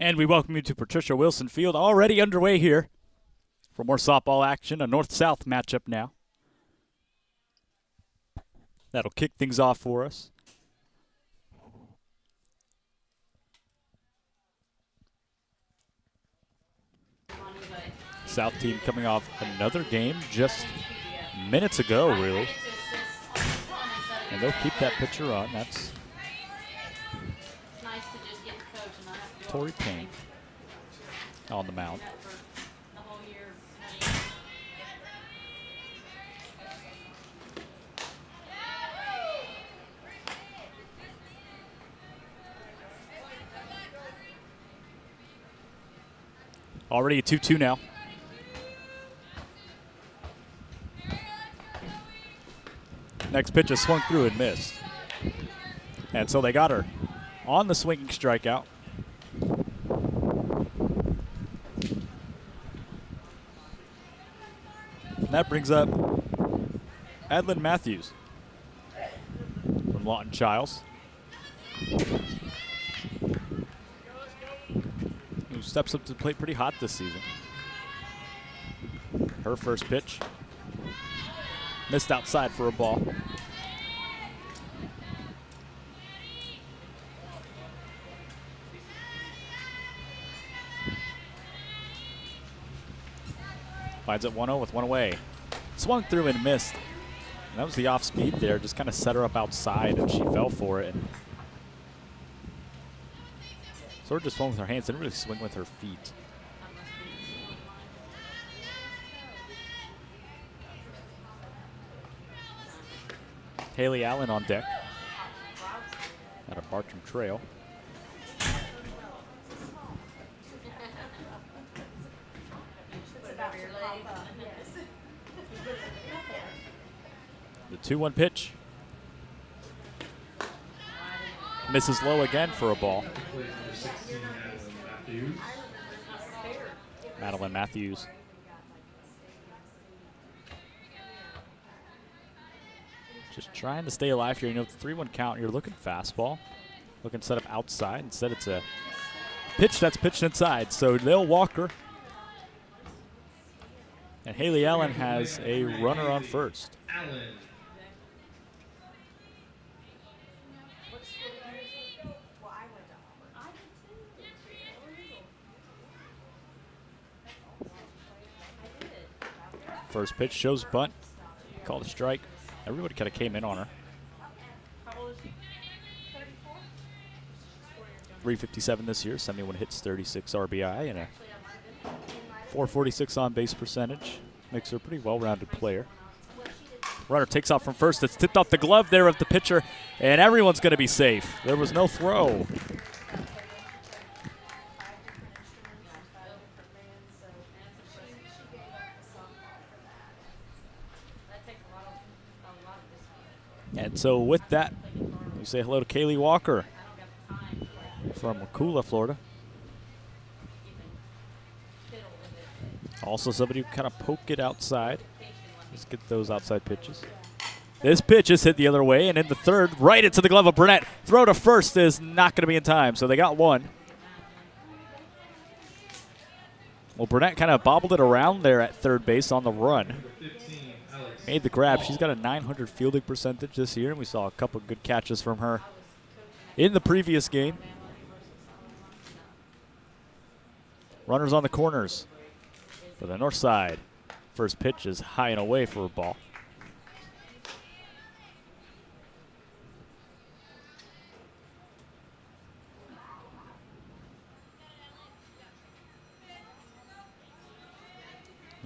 And we welcome you to Patricia Wilson Field, already underway here for more softball action, a north-south matchup now. That'll kick things off for us. South team coming off another game just minutes ago, really. And they'll keep that pitcher on. That's Tori Payne on the mound. Already a 2-2 now. Next pitch is swung through and missed. And so they got her on the swinging strikeout. And that brings up Adlin Matthews from Lawton Childs, who steps up to the plate pretty hot this season. Her first pitch missed outside for a ball. Finds it 1-0 with one away. Swung through and missed. And that was the off speed there. Just kind of set her up outside and she fell for it. And sort of just swung with her hands. Didn't really swing with her feet. Haley Allen on deck at a Bartram Trail. The 2-1 pitch. Misses low again for a ball. Madeline Matthews. Just trying to stay alive here. You know, the 3-1 count, you're looking fastball. Looking set up outside. Instead, it's a pitch that's pitched inside. So they'll walk her. And Haley Allen has a runner on first. First pitch shows bunt. Called a strike. Everybody kind of came in on her. 357 this year, 71 hits, 36 RBI, and a 446 on base percentage. Makes her a pretty well-rounded player. Runner takes off from first. It's tipped off the glove there of the pitcher, and everyone's going to be safe. There was no throw. And so with that, we say hello to Kaylee Walker from Wakula, Florida. Also somebody who kind of poke it outside. Let's get those outside pitches. This pitch is hit the other way, and in the third, right into the glove of Burnett. Throw to first is not going to be in time, so they got one. Well, Burnett kind of bobbled it around there at third base on the run. Made the grab. She's got a 900 fielding percentage this year, and we saw a couple good catches from her in the previous game. Runners on the corners for the north side. First pitch is high and away for a ball.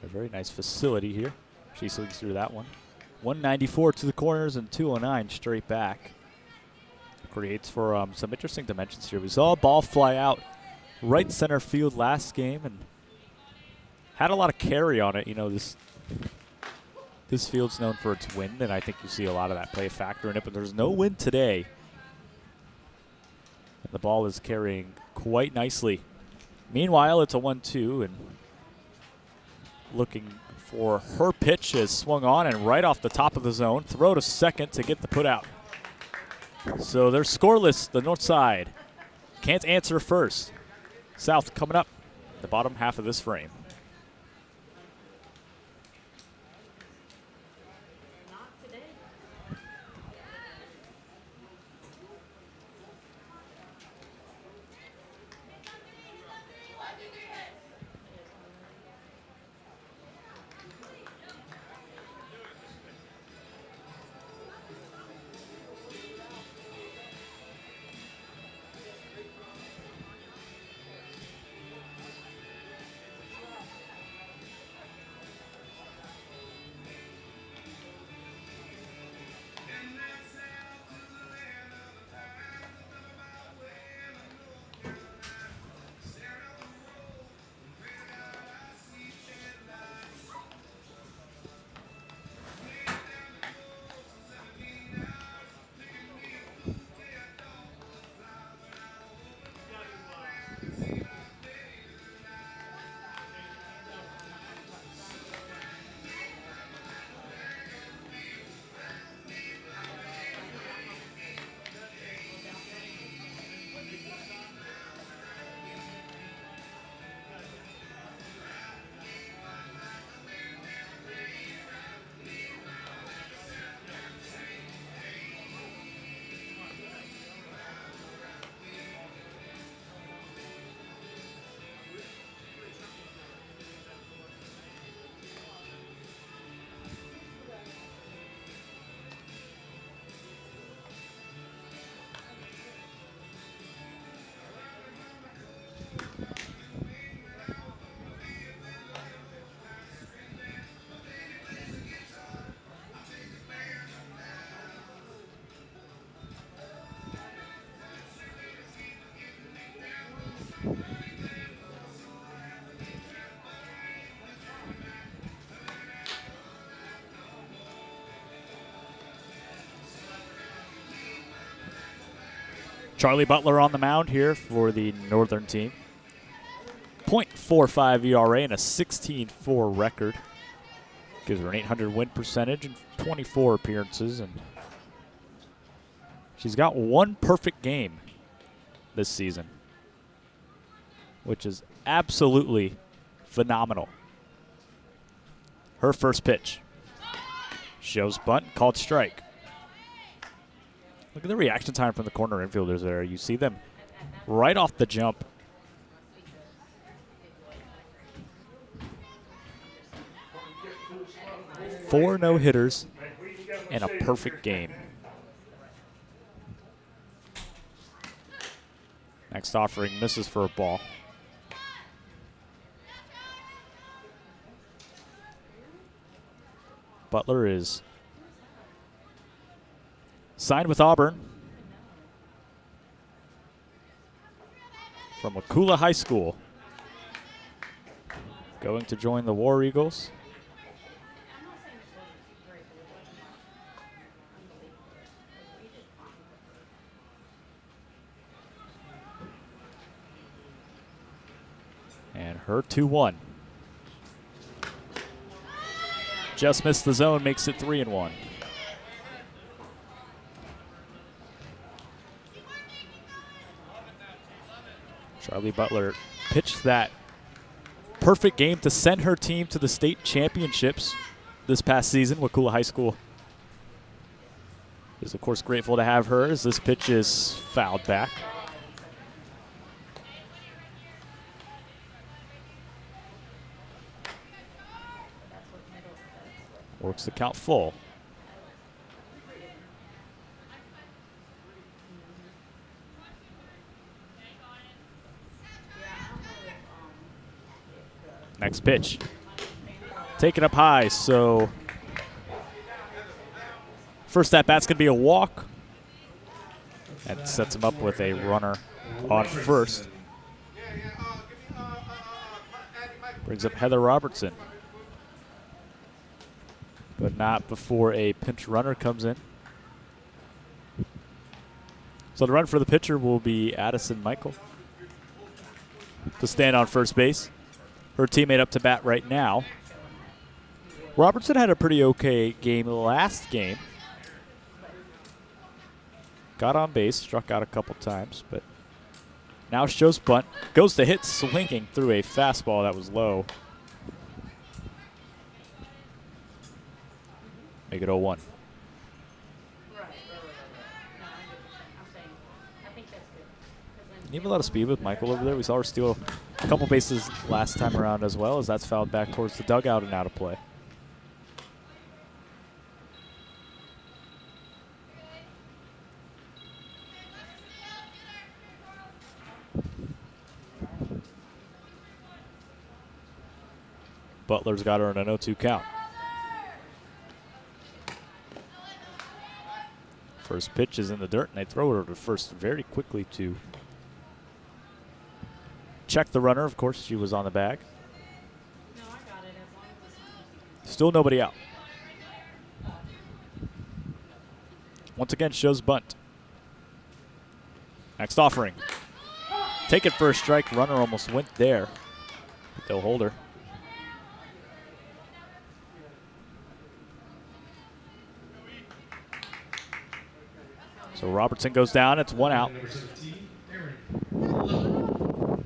A very nice facility here. She swings through that one. 194 to the corners and 209 straight back. Creates for some interesting dimensions here. We saw a ball fly out right center field last game and had a lot of carry on it. You know, this field's known for its wind, and I think you see a lot of that play a factor in it, but there's no wind today. And the ball is carrying quite nicely. Meanwhile, it's a 1-2, and looking for her pitch is swung on and right off the top of the zone. Throw to second to get the put out. So they're scoreless, the north side. Can't answer first. South coming up, the bottom half of this frame. Charlie Butler on the mound here for the Northern team. .45 ERA and a 16-4 record. Gives her an 800 win percentage and 24 appearances. And she's got one perfect game this season, which is absolutely phenomenal. Her first pitch. Shows bunt, called strike. Look at the reaction time from the corner infielders there. You see them right off the jump. Four no-hitters and a perfect game. Next offering misses for a ball. Butler is signed with Auburn from Wakula High School. Going to join the War Eagles. And her 2-1. Just missed the zone, makes it 3-1. Charlie Butler pitched that perfect game to send her team to the state championships this past season. Wakula High School is, of course, grateful to have her as this pitch is fouled back. Works the count full. Next pitch. Taken up high, so first at bat's going to be a walk. That sets him up with a runner on first. Brings up Heather Robertson. But not before a pinch runner comes in. So the run for the pitcher will be Addison Michael to stand on first base. Her teammate up to bat right now. Robertson had a pretty okay game last game. Got on base, struck out a couple times, but Now shows bunt. Goes to hit, swinging through a fastball that was low. Make it 0-1. You have a lot of speed with Michael over there. We saw her steal a couple bases last time around as well, as that's fouled back towards the dugout and out of play. Butler's got her in an 0-2 count. First pitch is in the dirt, and they throw her to first very quickly to check the runner. Of course, she was on the bag. Still nobody out. Once again, shows bunt. Next offering. Take it for a strike. Runner almost went there, but they'll hold her. So Robertson goes down. It's 1 out.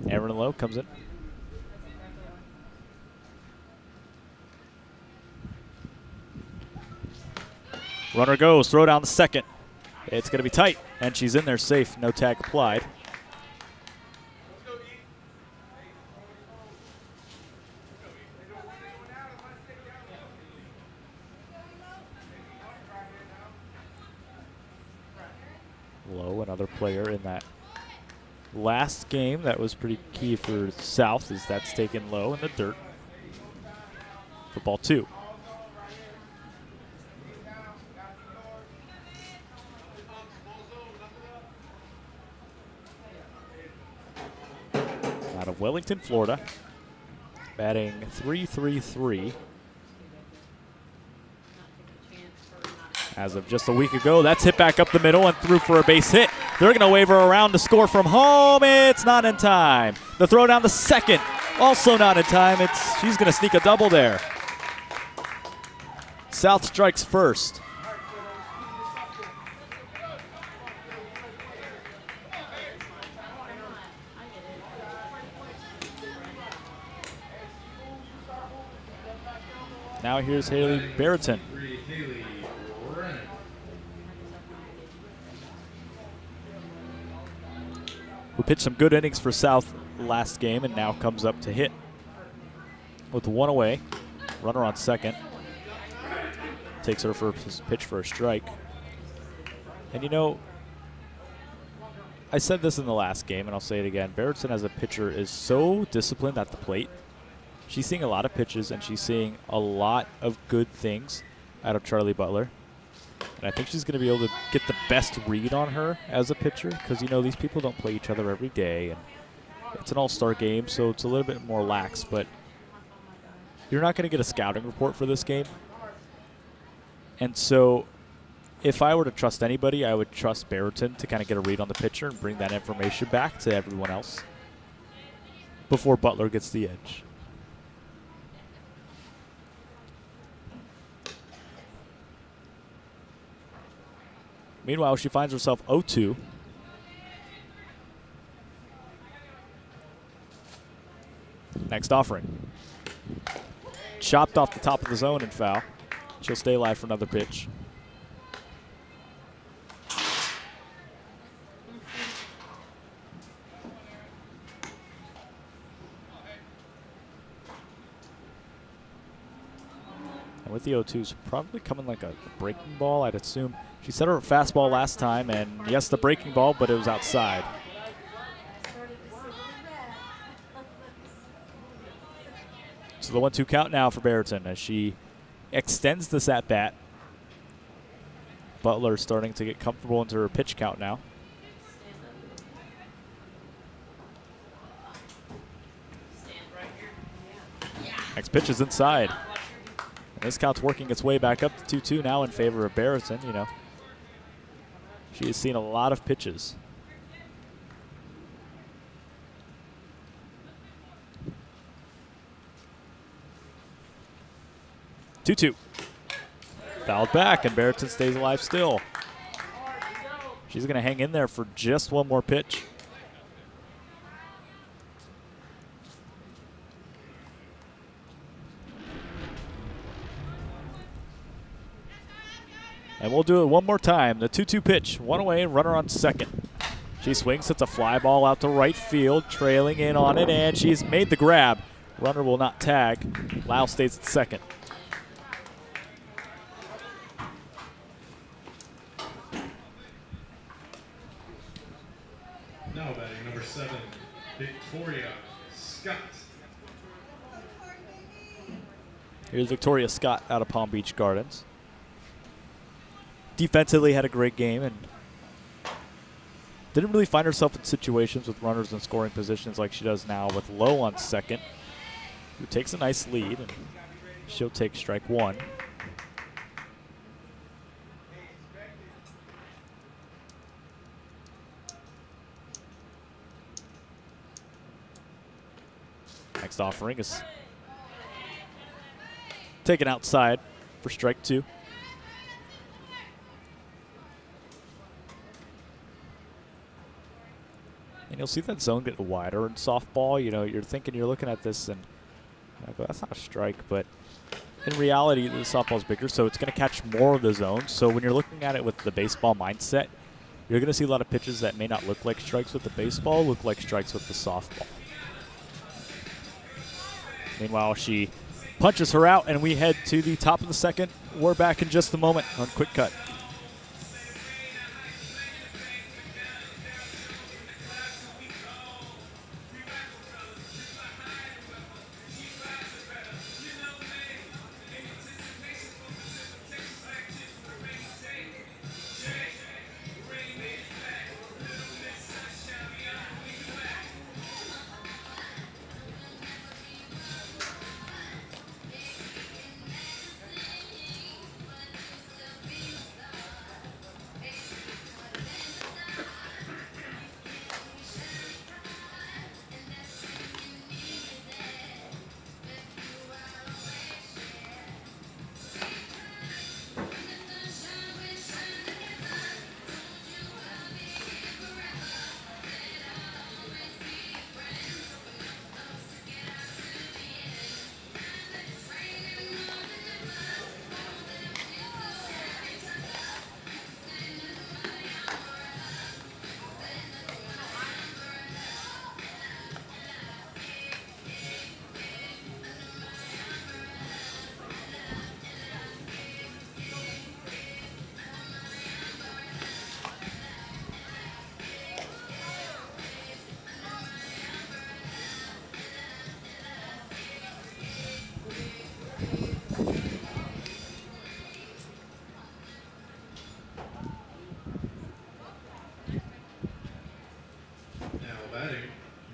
Aaron Lowe comes in. Runner goes. Throw down the second. It's going to be tight, and she's in there safe. No tag applied. Lowe, another player in that last game that was pretty key for South, as that's taken low in the dirt for ball 2. Out of Wellington, Florida, batting .333. As of just a week ago, that's hit back up the middle and through for a base hit. They're going to wave her around to score from home. It's not in time. The throw down the second, also not in time. She's going to sneak a double there. South strikes first. Now here's Haley Barreton. Who pitched some good innings for South last game and now comes up to hit with 1 away. Runner on second. Takes her for a pitch for a strike. And you know, I said this in the last game and I'll say it again. Barreton as a pitcher is so disciplined at the plate. She's seeing a lot of pitches and she's seeing a lot of good things out of Charlie Butler. And I think she's going to be able to get the best read on her as a pitcher because, you know, these people don't play each other every day. And it's an all-star game, so it's a little bit more lax. But you're not going to get a scouting report for this game. And so if I were to trust anybody, I would trust Barreton to kind of get a read on the pitcher and bring that information back to everyone else before Butler gets the edge. Meanwhile, she finds herself 0-2. Next offering. Chopped off the top of the zone and foul. She'll stay alive for another pitch. And with the 0-2s, probably coming like a breaking ball, I'd assume. She set her fastball last time, and yes, the breaking ball, but it was outside. So the 1-2 count now for Barreton as she extends this at-bat. Butler starting to get comfortable into her pitch count now. Next pitch is inside. And this count's working its way back up to 2-2 now in favor of Barreton. You know, she has seen a lot of pitches. Two-two. Fouled back, and Barreton stays alive still. She's going to hang in there for just one more pitch. And we'll do it one more time. The 2-2 pitch, one away, runner on second. She swings, hits a fly ball out to right field, trailing in on it, and she's made the grab. Runner will not tag. Lau stays at second. Now batting number 7, Victoria Scott. Here's Victoria Scott out of Palm Beach Gardens. Defensively had a great game and didn't really find herself in situations with runners in scoring positions like she does now with Lowe on second, who takes a nice lead, and she'll take strike one. Next offering is taken outside for strike two. And you'll see that zone get wider in softball. You know, you're thinking, you're looking at this and I go, that's not a strike, but in reality, the softball's bigger, so it's going to catch more of the zone. So when you're looking at it with the baseball mindset, you're going to see a lot of pitches that may not look like strikes with the baseball, look like strikes with the softball. Meanwhile, she punches her out, and we head to the top of the second. We're back in just a moment on QwikCut.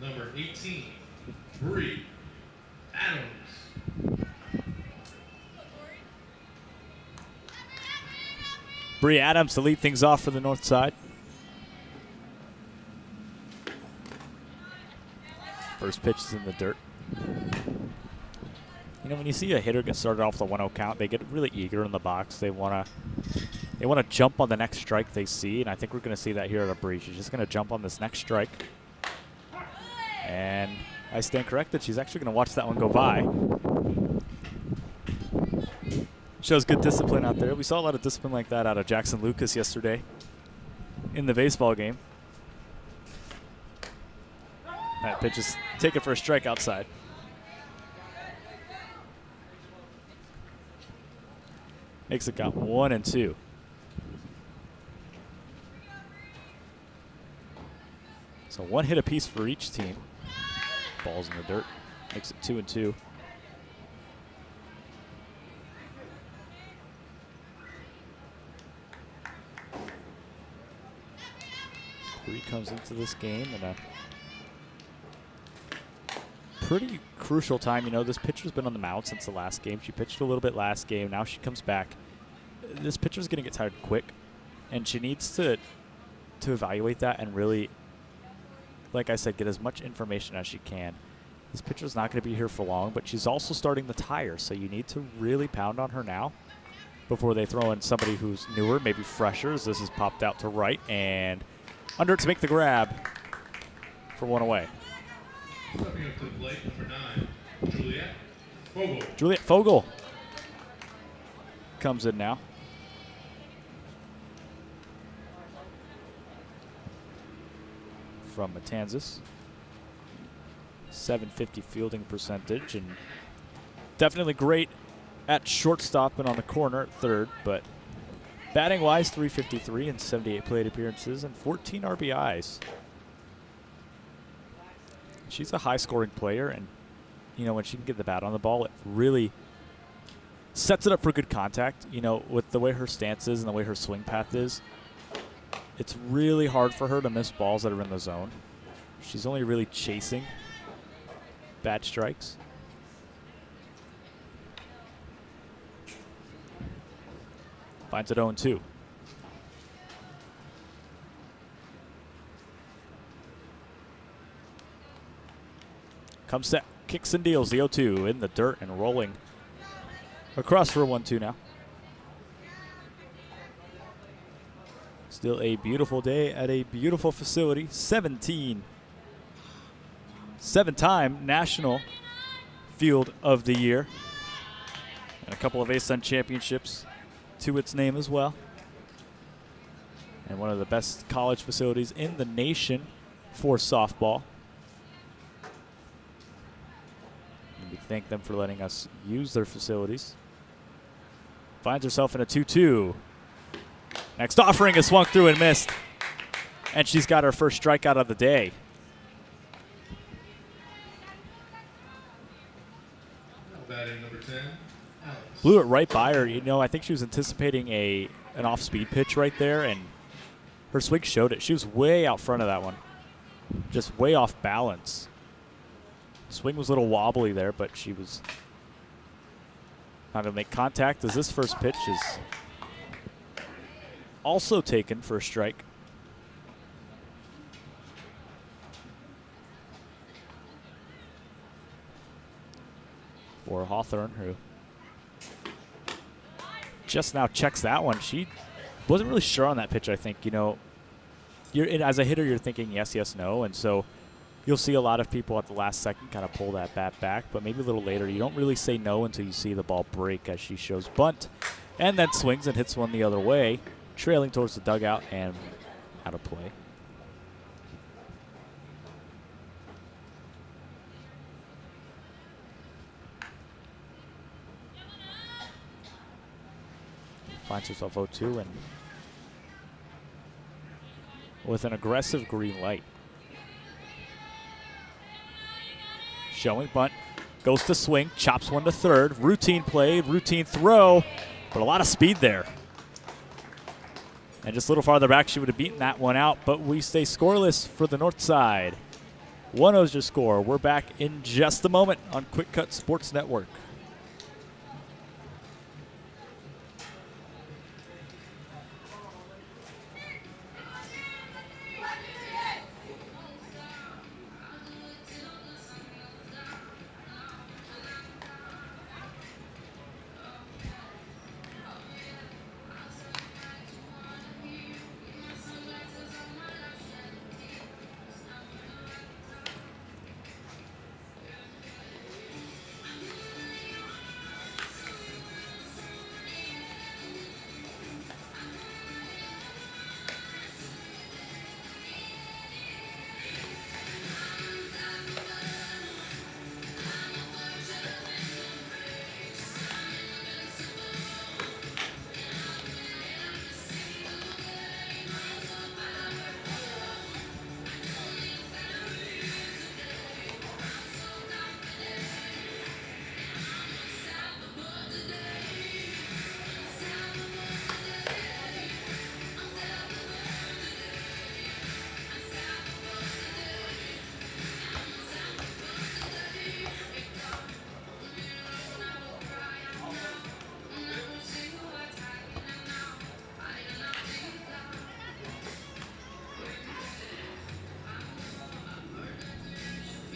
Number 18, Bree Adams. Bree Adams to lead things off for the north side. First pitch is in the dirt. You know, when you see a hitter get started off the 1-0 count, they get really eager in the box. They want to jump on the next strike they see, and I think we're going to see that here at a Bree. She's just going to jump on this next strike. And I stand corrected. She's actually going to watch that one go by. Shows good discipline out there. We saw a lot of discipline like that out of Jackson Lucas yesterday in the baseball game. That pitch is taken for a strike outside. Makes it count 1-2. So one hit apiece for each team. Ball's in the dirt. Makes it 2-2. Bree comes into this game in a pretty crucial time. You know, this pitcher's been on the mound since the last game. She pitched a little bit last game. Now she comes back. This pitcher's going to get tired quick, and she needs to evaluate that and really, like I said, get as much information as she can. This pitcher's not going to be here for long, but she's also starting the tire, so you need to really pound on her now before they throw in somebody who's newer, maybe fresher, as this is popped out to right, and under to make the grab for one away. Stepping up to the plate, number 9, Juliet Fogel. Juliet Fogel comes in now. from Matanzas. 750 fielding percentage, and definitely great at shortstop and on the corner at third, but batting wise, 353 and 78 plate appearances and 14 RBIs. She's a high scoring player, and you know, when she can get the bat on the ball, it really sets it up for good contact. You know, with the way her stance is and the way her swing path is, it's really hard for her to miss balls that are in the zone. She's only really chasing bad strikes. Finds it 0-2. Comes set, kicks and deals the 0-2 in the dirt and rolling across for a 1-2 now. Still a beautiful day at a beautiful facility. 7-time National Field of the Year. And a couple of ASUN championships to its name as well. And one of the best college facilities in the nation for softball. And we thank them for letting us use their facilities. Finds herself in a 2-2. Next offering is swung through and missed. And she's got her first strikeout of the day. Batting number 10, Alex. Blew it right by her. You know, I think she was anticipating an off-speed pitch right there, and her swing showed it. She was way out front of that one. Just way off balance. Swing was a little wobbly there, but she was not going to make contact as this first pitch is also taken for a strike. For Hawthorne, who just now checks that one. She wasn't really sure on that pitch, I think. You know, as a hitter, you're thinking yes, yes, no. And so you'll see a lot of people at the last second kind of pull that bat back. But maybe a little later, you don't really say no until you see the ball break as she shows bunt. And then swings and hits one the other way, trailing towards the dugout and out of play. Finds herself 0-2 and with an aggressive green light. Showing bunt, goes to swing, chops one to third. Routine play, routine throw, but a lot of speed there. And just a little farther back, she would have beaten that one out, but we stay scoreless for the north side. 1-0's your score. We're back in just a moment on QwikCut Sports Network.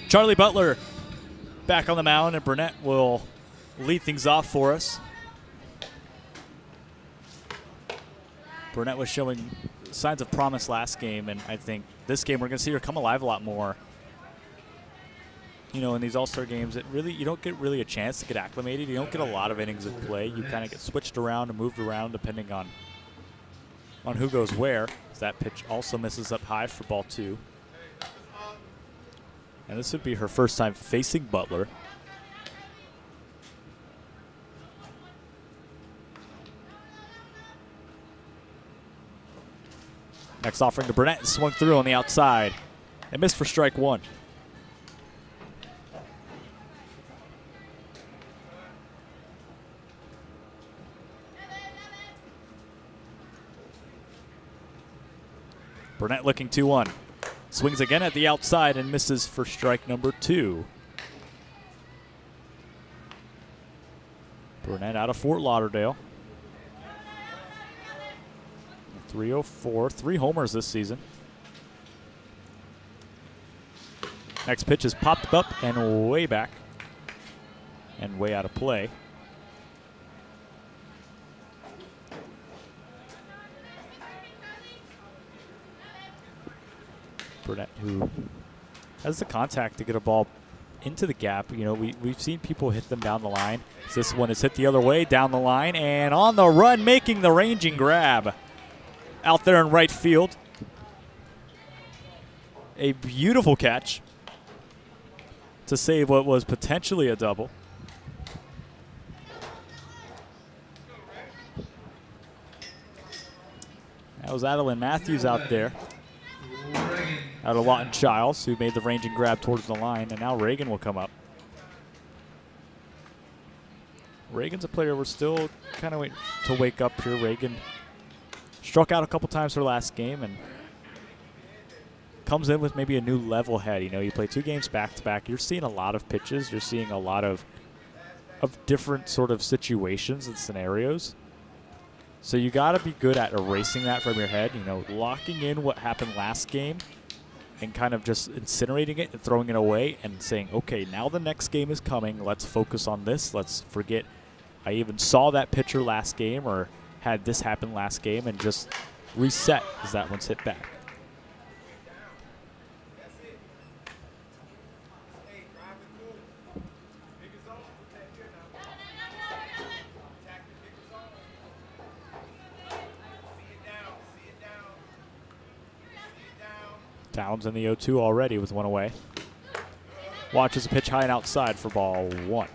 Charlie Butler back on the mound, and Burnett will lead things off for us. Burnett was showing signs of promise last game, and I think this game we're going to see her come alive a lot more. You know, in these All-Star games, you don't get really a chance to get acclimated. You don't get a lot of innings of play. You kind of get switched around and moved around depending on who goes where. That pitch also misses up high for ball 2. And this would be her first time facing Butler. Next offering to Burnett, swung through on the outside and missed for strike one. Burnett looking 2-1. Swings again at the outside and misses for strike number 2. Burnett out of Fort Lauderdale. 304, 3 homers this season. Next pitch is popped up and way back and way out of play. Burnett, who has the contact to get a ball into the gap. You know, we've seen people hit them down the line. So this one is hit the other way, down the line, and on the run, making the ranging grab out there in right field. A beautiful catch to save what was potentially a double. That was Adeline Matthews out there. Out of Lawton Childs, who made the ranging grab towards the line, and now Reagan will come up. Reagan's a player we're still kind of waiting to wake up here. Reagan struck out a couple times her last game and comes in with maybe a new level head. You know, you play 2 games back-to-back. You're seeing a lot of pitches. You're seeing a lot of different sort of situations and scenarios. So you got to be good at erasing that from your head, you know, locking in what happened last game and kind of just incinerating it and throwing it away and saying, okay, now the next game is coming. Let's focus on this. Let's forget I even saw that pitcher last game or had this happen last game, and just reset as that one's hit back. Towns in the 0-2 already with one away. Watches a pitch high and outside for ball 1.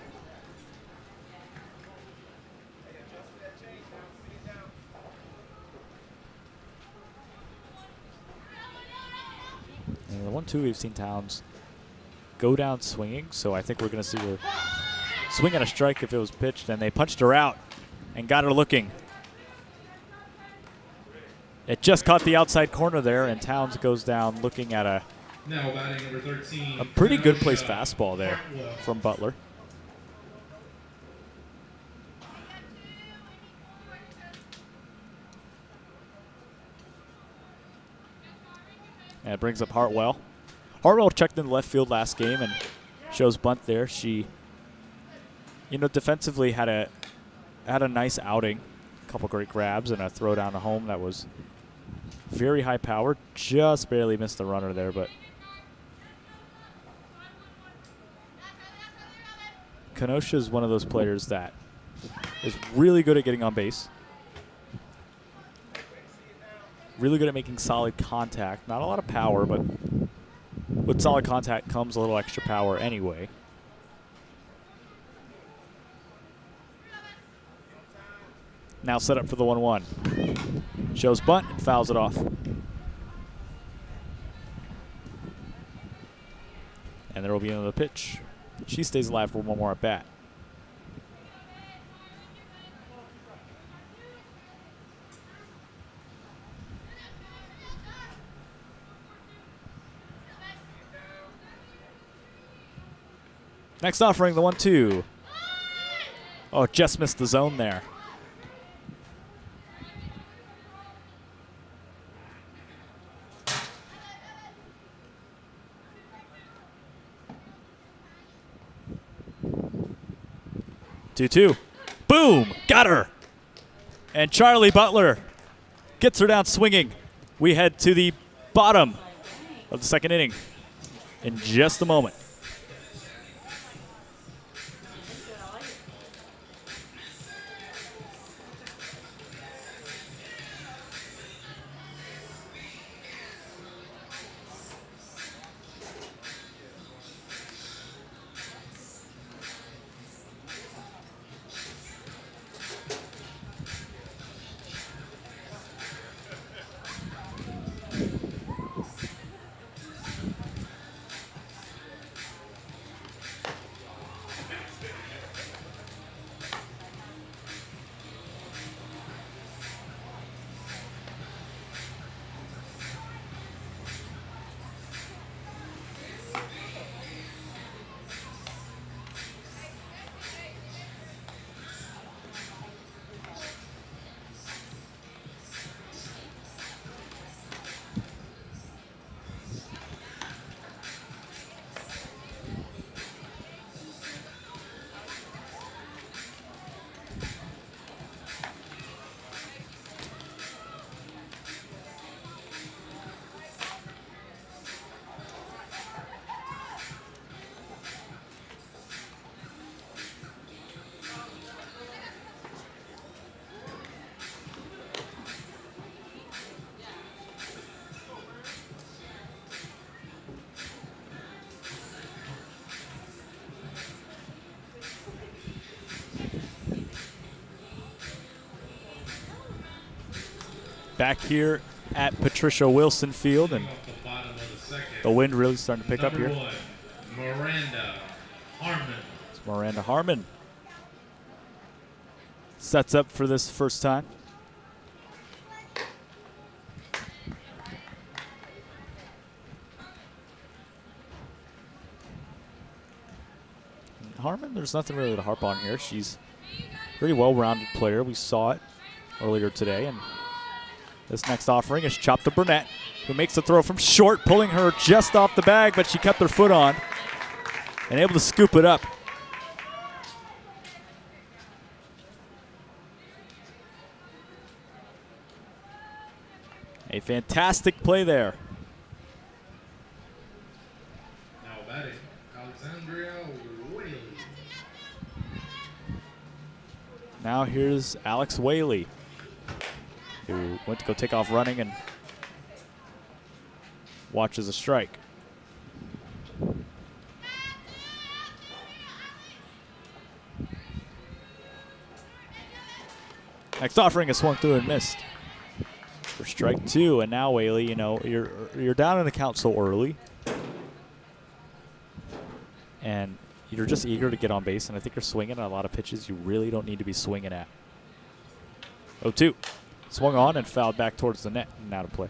And the 1-2, we've seen Towns go down swinging, so I think we're going to see her swing at a strike if it was pitched, and they punched her out and got her looking. It just caught the outside corner there, and Towns goes down looking at a pretty good placed fastball there from Butler. And it brings up Hartwell. Hartwell checked in the left field last game and shows bunt there. She, you know, defensively had a nice outing. A couple great grabs and a throw down to home that was very high power. Just barely missed the runner there, but Kenosha is one of those players that is really good at getting on base. Really good at making solid contact. Not a lot of power, but with solid contact comes a little extra power anyway. Now set up for the 1-1. Shows bunt and fouls it off. And there will be another pitch. She stays alive for one more at bat. Next offering, the 1-2. Oh, just missed the zone there. Two. Boom! Got her! And Charlie Butler gets her down swinging. We head to the bottom of the second inning in just a moment. Back here at Patricia Wilson Field, and Off the bottom of the second. the wind really starting to pick up Number here. 1, Miranda Harmon. It's Miranda Harmon sets up for this first time. Harmon, there's nothing really to harp on here. She's a pretty well-rounded player. We saw it earlier today. And this next offering is Chop to Burnett, who makes the throw from short, pulling her just off the bag, but she kept her foot on and able to scoop it up. A fantastic play there. Now batting, Alexandria Whaley. Now here's Alex Whaley, who went to go take off running and watches a strike. Next offering is swung through and missed for strike 2, and now Whaley, you know, you're down in the count so early, and you're just eager to get on base, and I think you're swinging at a lot of pitches you really don't need to be swinging at. 0-2. Swung on and fouled back towards the net and out of play.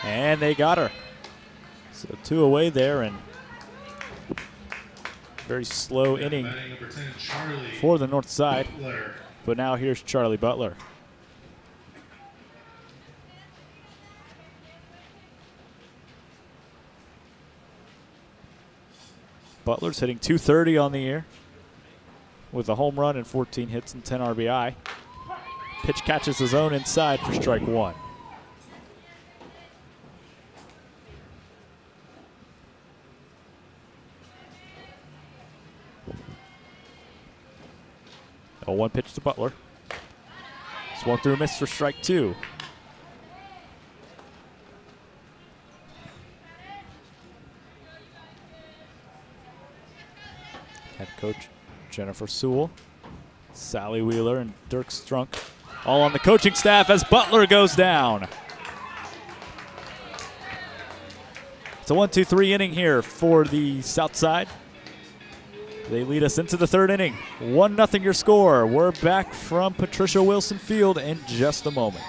And they got her. So 2 away there, and very slow inning Batting number 10, Charlie for the north side. Butler. But now here's Charlie Butler. Butler's hitting .230 on the year with a home run and 14 hits and 10 RBI. Pitch catches his own inside for strike 1. Oh, 1 pitch to Butler. Swung through and missed for strike 2. Head coach Jennifer Sewell, Sally Wheeler, and Dirk Strunk all on the coaching staff as Butler goes down. It's a 1-2-3 inning here for the south side. They lead us into the 3rd inning. 1-0 your score. We're back from Patricia Wilson Field in just a moment.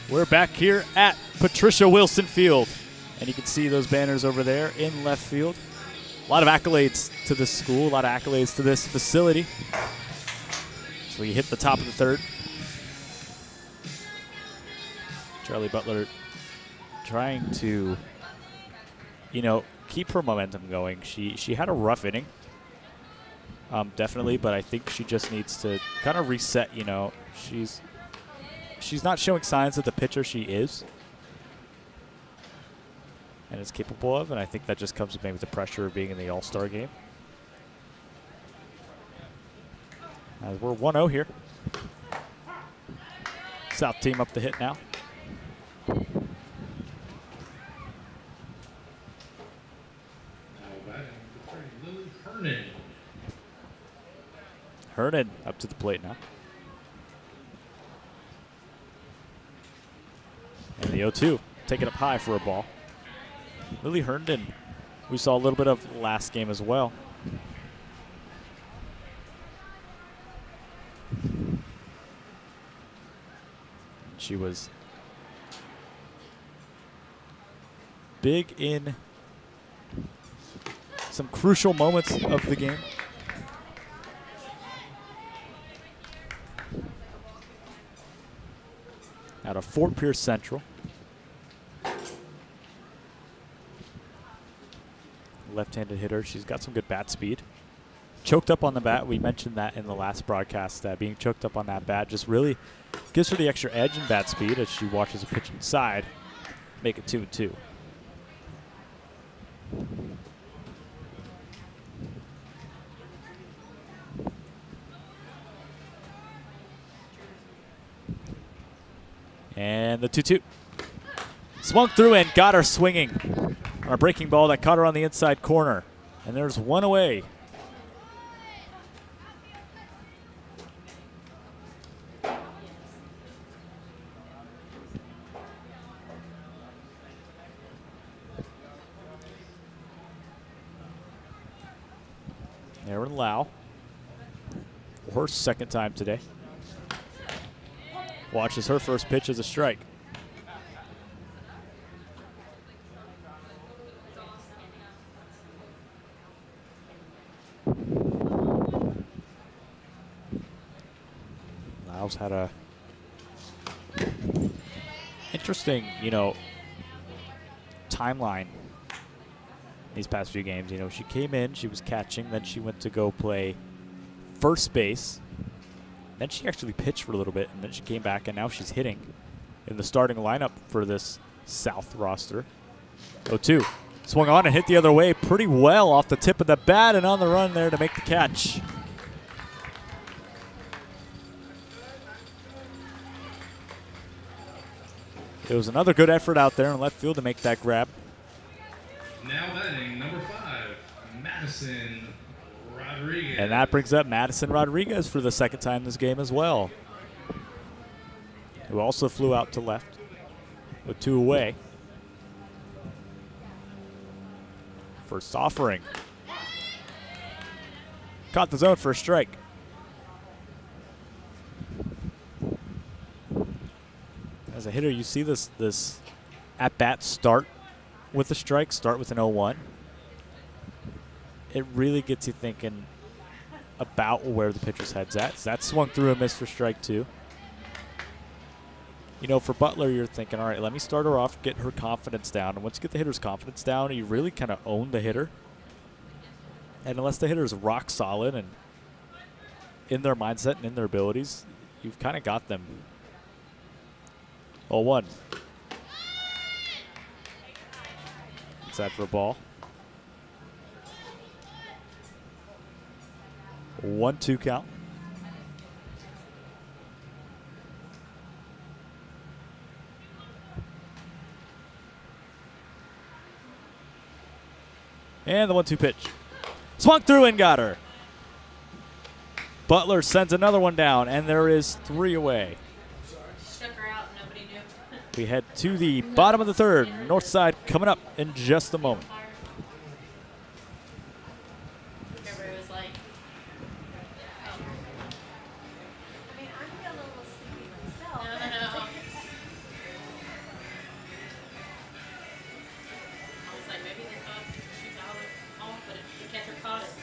We're back here at Patricia Wilson Field, and you can see those banners over there in left field. A lot of accolades to this school, a lot of accolades to this facility. So we hit the top of the 3rd. Charlie Butler trying to, you know, keep her momentum going. She had a rough inning, definitely, but I think she just needs to kind of reset. You know, she's not showing signs of the pitcher she is and is capable of, and I think that just comes with maybe the pressure of being in the All-Star game. As we're 1-0 here. South team up the hit now. Now batting the third, Lily Hernan. Hernan up to the plate now. And the 0-2, taking up high for a ball. Lily Herndon, we saw a little bit of last game as well. She was big in some crucial moments of the game. Out of Fort Pierce Central. Left-handed hitter. She's got some good bat speed. Choked up on the bat. We mentioned that in the last broadcast, that being choked up on that bat just really gives her the extra edge in bat speed as she watches a pitch inside. Make it 2-2. And the 2-2. Swung through and got her swinging on a breaking ball that caught her on the inside corner. And there's one away. Erin Lau, her second time today. Watches her first pitch as a strike. Lau's had a interesting, you know, timeline these past few games. You know, she came in, she was catching, then she went to go play first base. Then she actually pitched for a little bit, and then she came back, and now she's hitting in the starting lineup for this South roster. 0-2. Swung on and hit the other way pretty well off the tip of the bat, and on the run there to make the catch. It was another good effort out there in left field to make that grab. Now batting number 5, Madison Rodriguez. And that brings up Madison Rodriguez for the second time this game as well, who also flew out to left with 2 away. First offering. Caught the zone for a strike. As a hitter, you see this at-bat start with a strike, start with an 0-1. It really gets you thinking about where the pitcher's head's at. So that swung through and missed for strike 2. You know, for Butler, you're thinking, all right, let me start her off, get her confidence down. And once you get the hitter's confidence down, you really kind of own the hitter. And unless the hitter is rock solid and in their mindset and in their abilities, you've kind of got them. 0-1. Is that for a ball? 1-2 count. And the 1-2 pitch. Swung through and got her. Butler sends another one down, and there is 3 away. Shook her out, nobody knew. We head to the bottom of the third. North side coming up in just a moment. Everybody was like, oh. I mean, I'm feeling a little sleepy myself. No. I was like, maybe they thought she got it off, but the catcher caught it.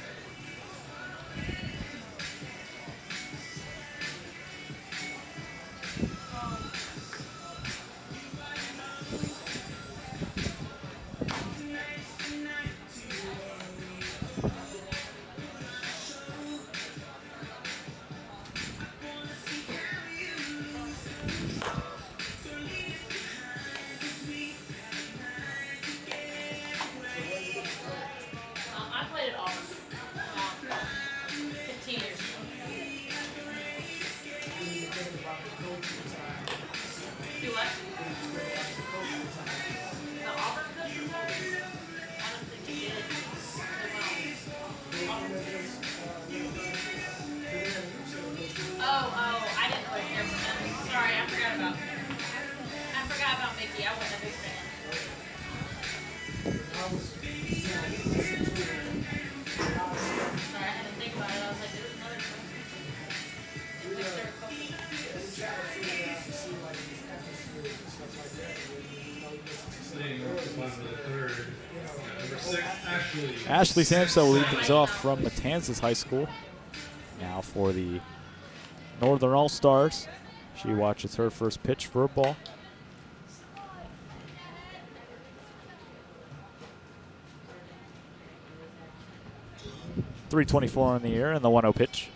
The Auburn coach retired? I don't think he did. I didn't really care for him. Sorry, I forgot about Mickey. I wasn't a big fan. Sorry, I had to think about it. I was like, there's another coach. Is there a Staying at the bottom of the third. Number 6, Ashley. Ashley Samso will lead things off from Matanzas High School. Now for the Northern All-Stars. She watches her first pitch for a ball. .324 on the air and the 1-0 pitch.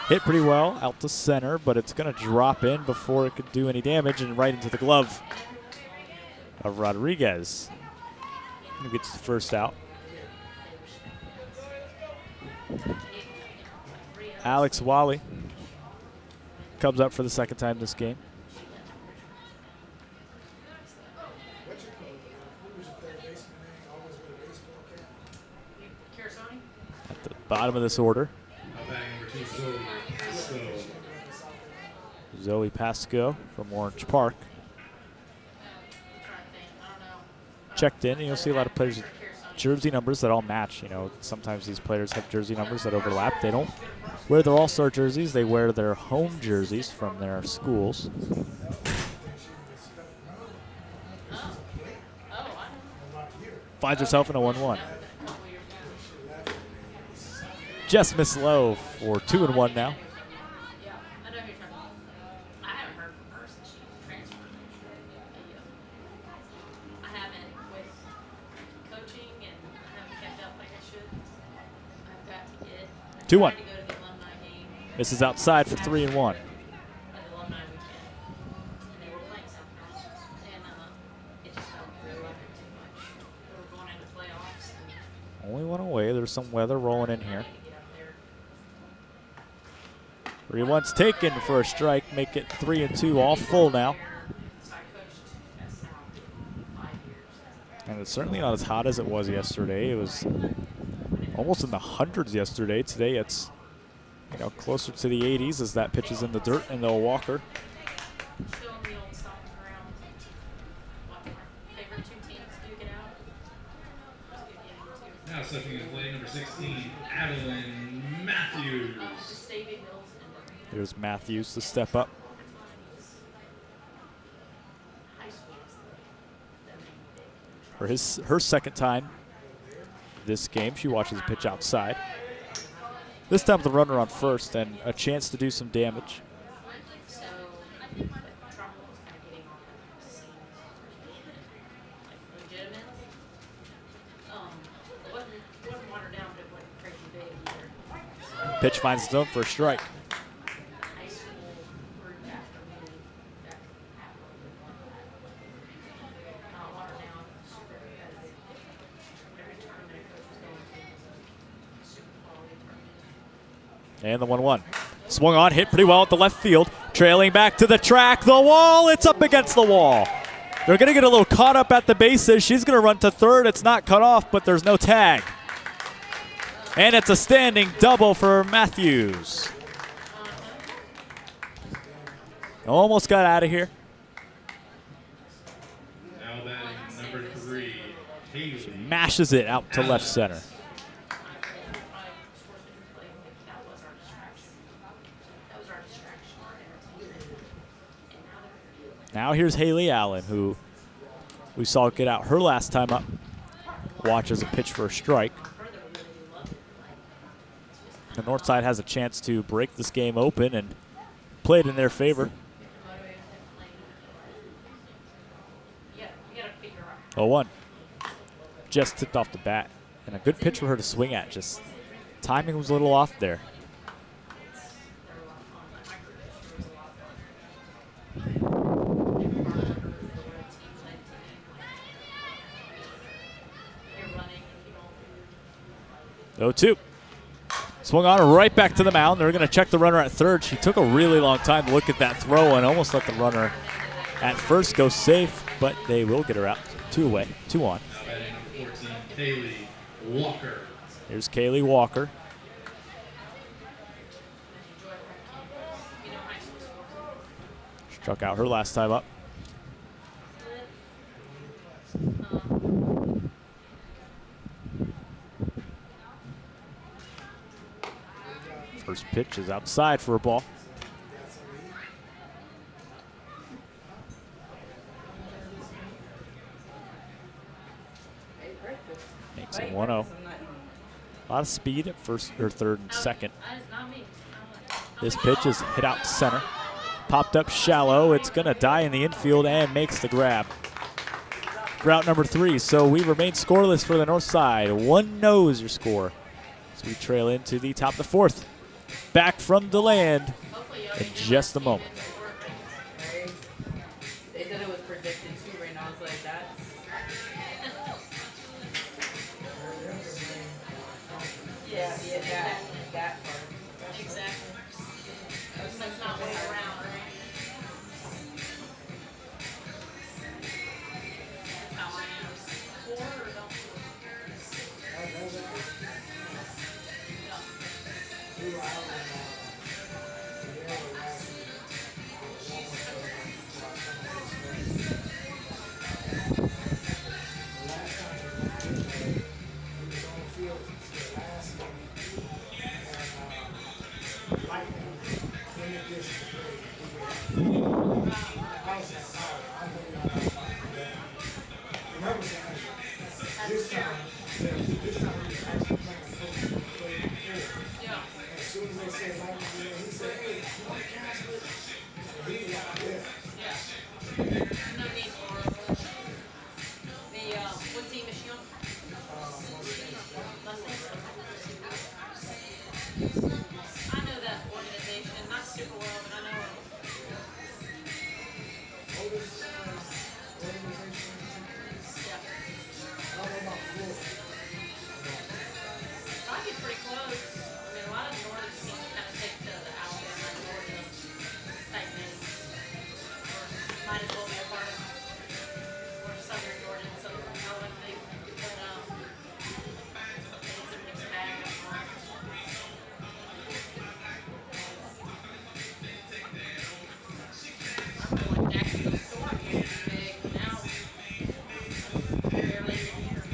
Hit pretty well out to center, but it's going to drop in before it could do any damage and right into the glove of Rodriguez, who gets the first out. Alex Wally comes up for the second time this game. At the bottom of this order, Batting number 2, Zoe. Zoe Pasco from Orange Park. Checked in, and you'll see a lot of players with jersey numbers that all match. You know, sometimes these players have jersey numbers that overlap. They don't wear their all-star jerseys. They wear their home jerseys from their schools. Finds herself in a 1-1. Just missed low for 2-1 now. Yeah, I know who you're talking about. I haven't heard from her since she transferred. I haven't with coaching and I haven't kept up like I should. I've got to get. 2-1. I tried to go to the alumni game. This is outside for 3-1. At the alumni weekend. And they were playing something. And it just felt really like it too much. They were going into playoffs. And Only one away. There's some weather rolling in here. I had to get up there. 3-1's taken for a strike. Make it 3-2, all full now. So I coached at South 5 years. And it's certainly not as hot as it was yesterday. It was almost in the hundreds yesterday. Today it's, you know, closer to the 80s as that pitch is in the dirt and they'll Walker. Still in the old stomping ground. Watching my favorite two teams duke it out. It was a good game, too. Now stepping in play number 16, Adeline Matthews. Just Davey Mills and There's Matthews to step up. high school. For her second time this game, she watches the pitch outside. This time with the runner on first and a chance to do some damage. So, the trouble was kind of getting on the scene. Like, legitimate. It wasn't watered down, but it wasn't crazy big either. Pitch finds its own for a strike. High school group after me, that happened. Not watered down, super competitive. Every tournament a coach was going to was a super quality tournament. And the 1-1. Swung on, hit pretty well at the left field. Trailing back to the track, the wall, it's up against the wall. They're going to get a little caught up at the bases. She's going to run to third. It's not cut off, but there's no tag. And it's a standing double for Matthews. Almost got out of here. Now batting number 3, Haley. Mashes it out to left center. Now here's Haley Allen, who we saw get out her last time up. Watches a pitch for a strike. The north side has a chance to break this game open and play it in their favor. 0-1. Just tipped off the bat. And a good pitch for her to swing at. Just timing was a little off there. Oh, 2. Swung on right back to the mound. They're going to check the runner at third. She took a really long time to look at that throw and almost let the runner at first goes safe, but they will get her out. 2 away, 2 on. Now batting number 14, Kaylee Walker. Here's Kaylee Walker. Struck out her last time up. First pitch is outside for a ball. Makes it 1-0. A lot of speed at first or third and second. This pitch is hit out to center. Popped up shallow. It's going to die in the infield and makes the grab. Route number 3. So we remain scoreless for the north side. 1-0 is your score. As we trail into the top of the 4th. Back from the land in just a moment. They said it was predicted too right now. I was like, that's. Yeah, that part. Exactly. That's not way around, right? That's how I am. Or don't. What team is she on? I know that organization, not super well, but I know it. Yeah. I get pretty close. I mean, a lot of the Northern teams kind of take to the Alabama, Georgia type names. Or might as well be a part of or Southern Georgia, Southern Alabama, but it's a mixed bag. I'm going Jacksonville Storm used to be big, but now barely even here.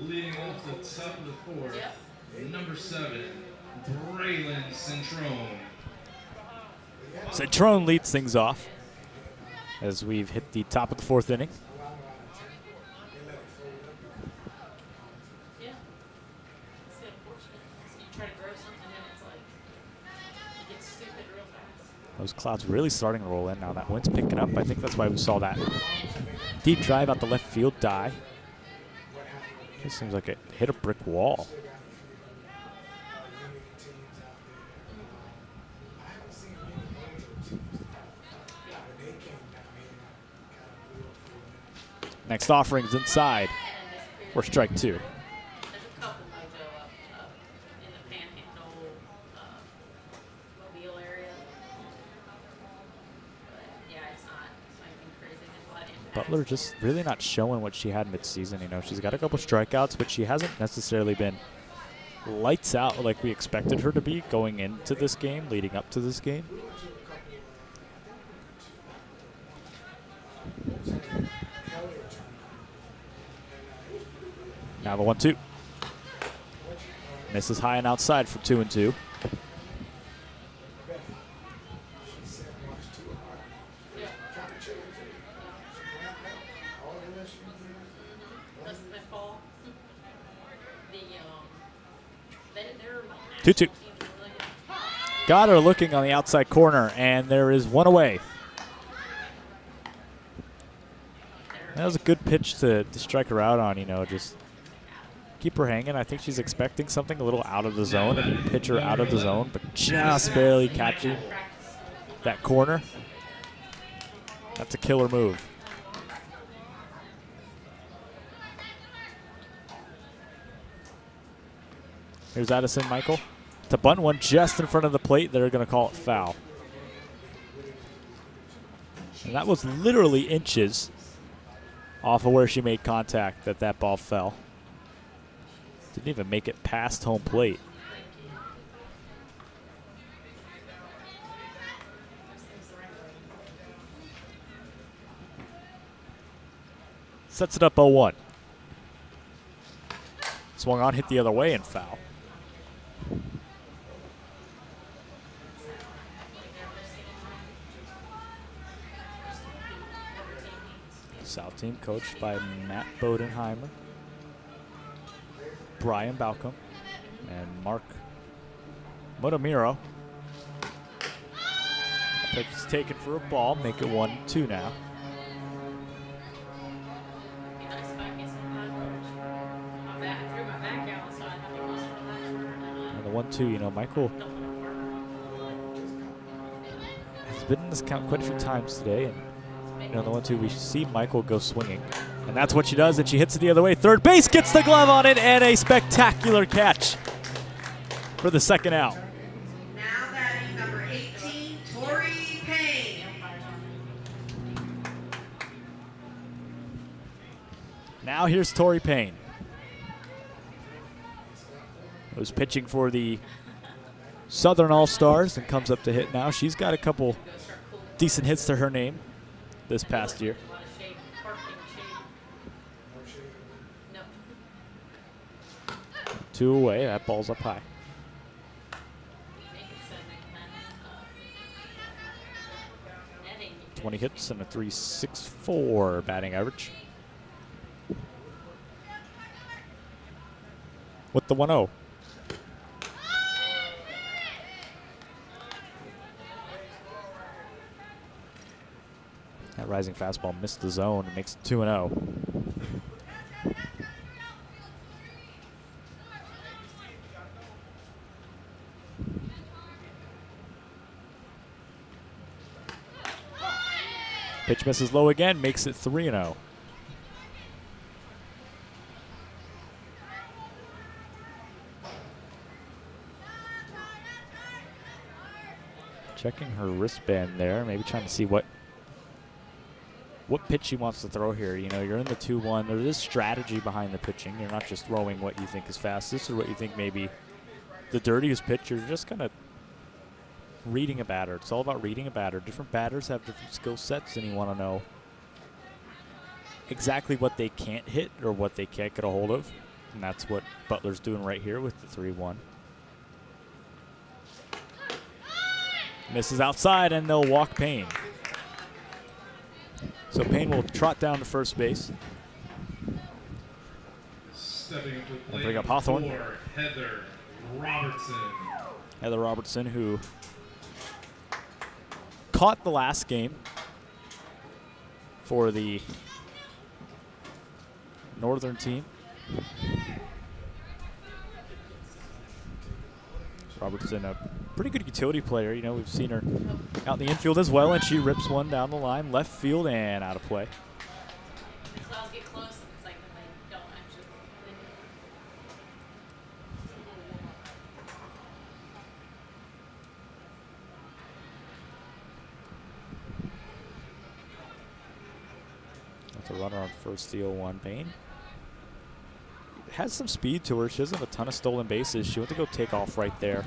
Leading off the top of the 4th, Yep. number 7, Braylon Centrone. Centrone leads things off as we've hit the top of the 4th inning. Yeah. It's unfortunate. You try to grow something and it's like, it gets stupid real fast. Those clouds really starting to roll in now. That wind's picking up. I think that's why we saw that deep drive out the left field die. It seems like it hit a brick wall. Next offering's inside for strike 2. There's a couple mojo up in the Panhandle, Mobile area. But yeah, it's not anything crazy. There's a lot of impact. Butler just really not showing what she had mid-season. You know, she's got a couple strikeouts, but she hasn't necessarily been lights out like we expected her to be going into this game, leading up to this game. Now the 1-2. Misses high and outside for 2-2. That's the fall. The 2-2. Got her looking on the outside corner, and there is one away. That was a good pitch to strike her out on, you know, just keep her hanging. I think she's expecting something a little out of the zone, and you pitch her out of the zone, but just barely catching that corner. That's a killer move. Here's Addison Michael. to bunt one just in front of the plate. They're going to call it foul. And that was literally inches off of where she made contact that ball fell. Didn't even make it past home plate. Sets it up 0-1. Swung on, hit the other way, and foul. South team coached by Matt Bodenheimer, Brian Balcom, and Mark Motomiro. Pitch is taken for a ball, make it 1-2 now. And the 1-2, you know, Michael has been in this count quite a few times today, and you know, the 1-2, we see Michael go swinging. And that's what she does, and she hits it the other way. Third base gets the glove on it, and a spectacular catch for the second out. Now batting number 18, Tori Payne. Now here's Tori Payne, who's pitching for the Southern All-Stars and comes up to hit now. She's got a couple decent hits to her name this past year. 2 away, that ball's up high. .20 hits and a .364 batting average. With the 1-0. That rising fastball missed the zone and makes it 2-0. Pitch misses low again, makes it 3-0. Checking her wristband there, maybe trying to see what pitch she wants to throw here. You know, you're in the 2-1. There is strategy behind the pitching. You're not just throwing what you think is fastest or what you think maybe the dirtiest pitch. You're just kind of reading a batter. It's all about reading a batter. Different batters have different skill sets, and you want to know exactly what they can't hit or what they can't get a hold of. And that's what Butler's doing right here with the 3-1. Misses outside, and they'll walk Payne. So Payne will trot down to first base. Stepping up to the plate Bring up Hawthorne. for Heather Robertson. Heather Robertson, who caught the last game for the Northern team. Robertson, a pretty good utility player. You know, we've seen her out in the infield as well, and she rips one down the line, left field, and out of play. Clouds get close, and it's like then they don't actually. That's a runner on first, the 0-1. Payne has some speed to her. She doesn't have a ton of stolen bases. She went to go take off right there.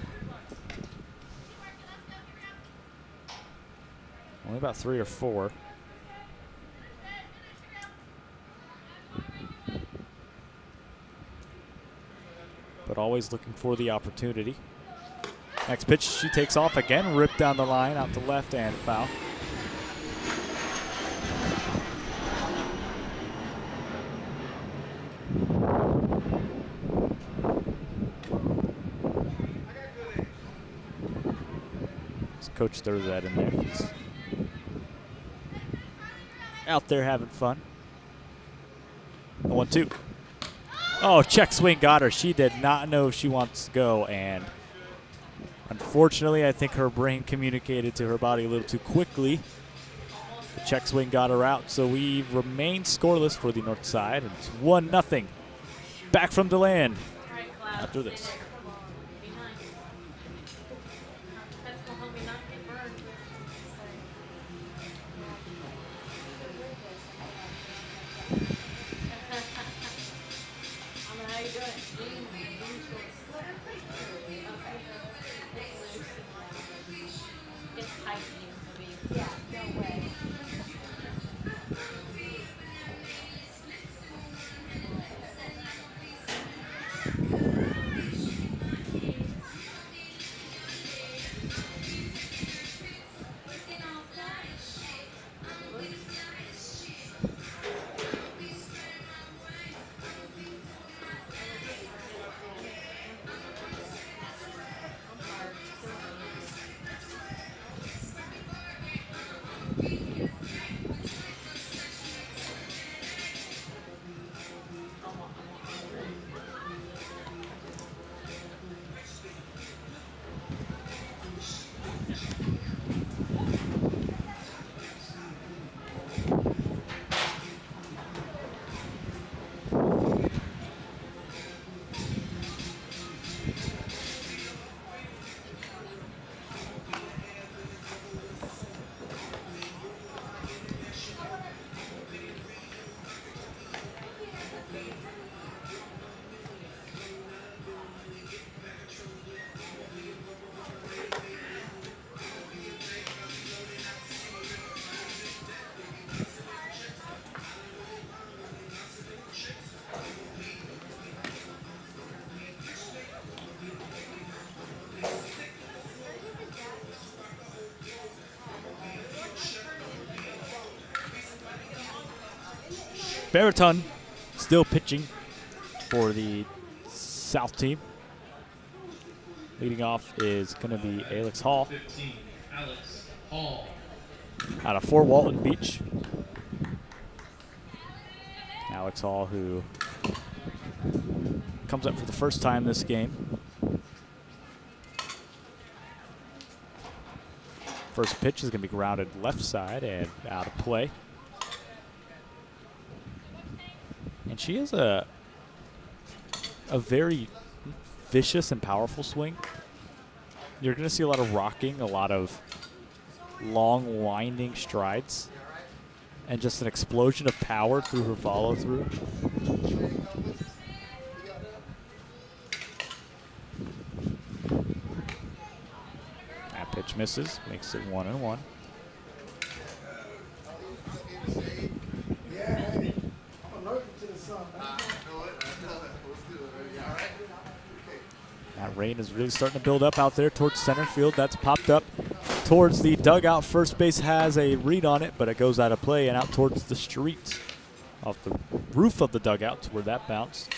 Only about 3 or 4. But always looking for the opportunity. Next pitch, she takes off again, ripped down the line, out to left, and foul. Coach throws that in there. He's out there having fun. 1-2. Oh, check swing got her. She did not know if she wants to go, and unfortunately, I think her brain communicated to her body a little too quickly. The check swing got her out, so we remain scoreless for the north side, and it's 1-0. Back from DeLand after this. Baritone still pitching for the South team. Leading off is going to be Alex Hall 15, Alex Hall. out of Fort Walton Beach. Alex Hall, who comes up for the first time this game. First pitch is going to be grounded left side and out of play. And she has a very vicious and powerful swing. You're going to see a lot of rocking, a lot of long, winding strides, and just an explosion of power through her follow-through. That pitch misses, makes it 1-1. That rain is really starting to build up out there towards center field. That's popped up towards the dugout. First base has a read on it, but it goes out of play and out towards the street off the roof of the dugout to where that bounced.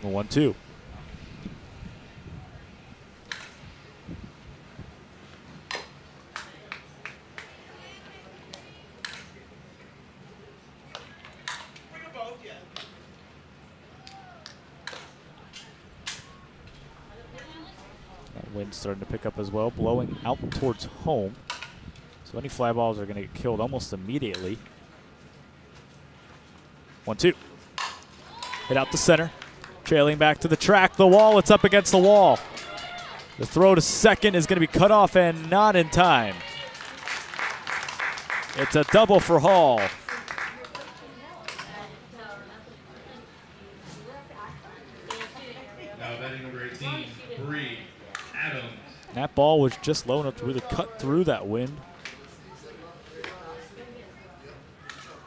The 1-2. That wind's starting to pick up as well, blowing out towards home. So any fly balls are going to get killed almost immediately. 1-2. Hit out the center. Trailing back to the track, the wall, it's up against the wall. The throw to second is going to be cut off and not in time. It's a double for Hall. Now batting number 18, Bree Adams. That ball was just low enough to really cut through that wind.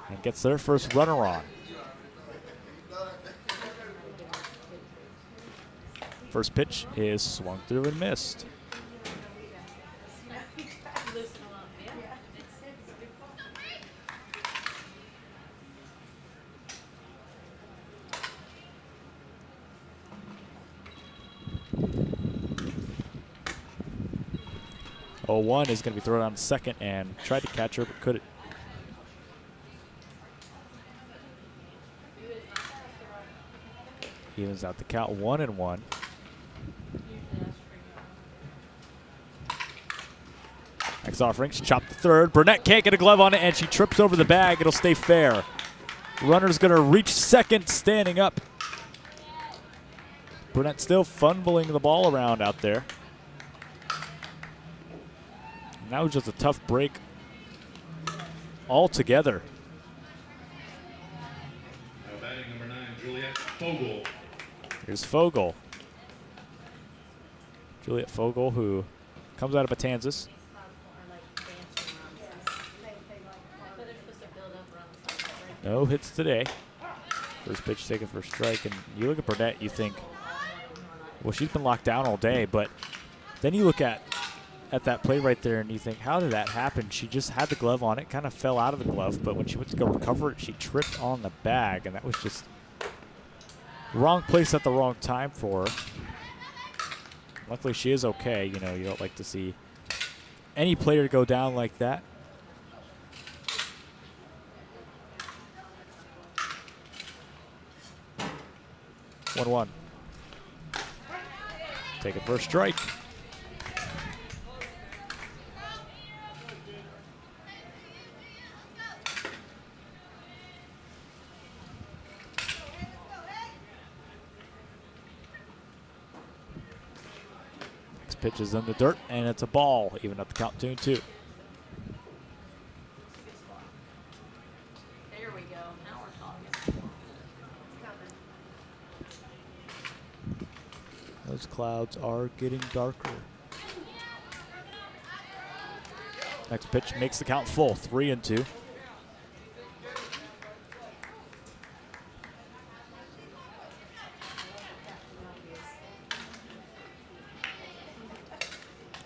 And gets their first runner on. First pitch is swung through and missed. Oh, 1 is going to be thrown on second and tried to catch her but couldn't. Evens out the count 1-1. Next offering, she chopped the third. Burnett can't get a glove on it, and she trips over the bag. It'll stay fair. Runner's going to reach second, standing up. Burnett still fumbling the ball around out there. And that was just a tough break altogether. Now batting number 9, Juliet Fogel. Here's Fogel. Juliet Fogel, who comes out of Matanzas. No hits today. First pitch taken for a strike. And you look at Burnett, you think, well, she's been locked down all day. But then you look at that play right there and you think, how did that happen? She just had the glove on it, kind of fell out of the glove. But when she went to go recover it, she tripped on the bag. And that was just wrong place at the wrong time for her. Luckily, she is okay. You know, you don't like to see any player go down like that. 1-1. Take it for a strike. Next pitch is in the dirt, and it's a ball, even at the count 2-2. There we go. Now we're talking. Those clouds are getting darker. Next pitch makes the count full, 3-2.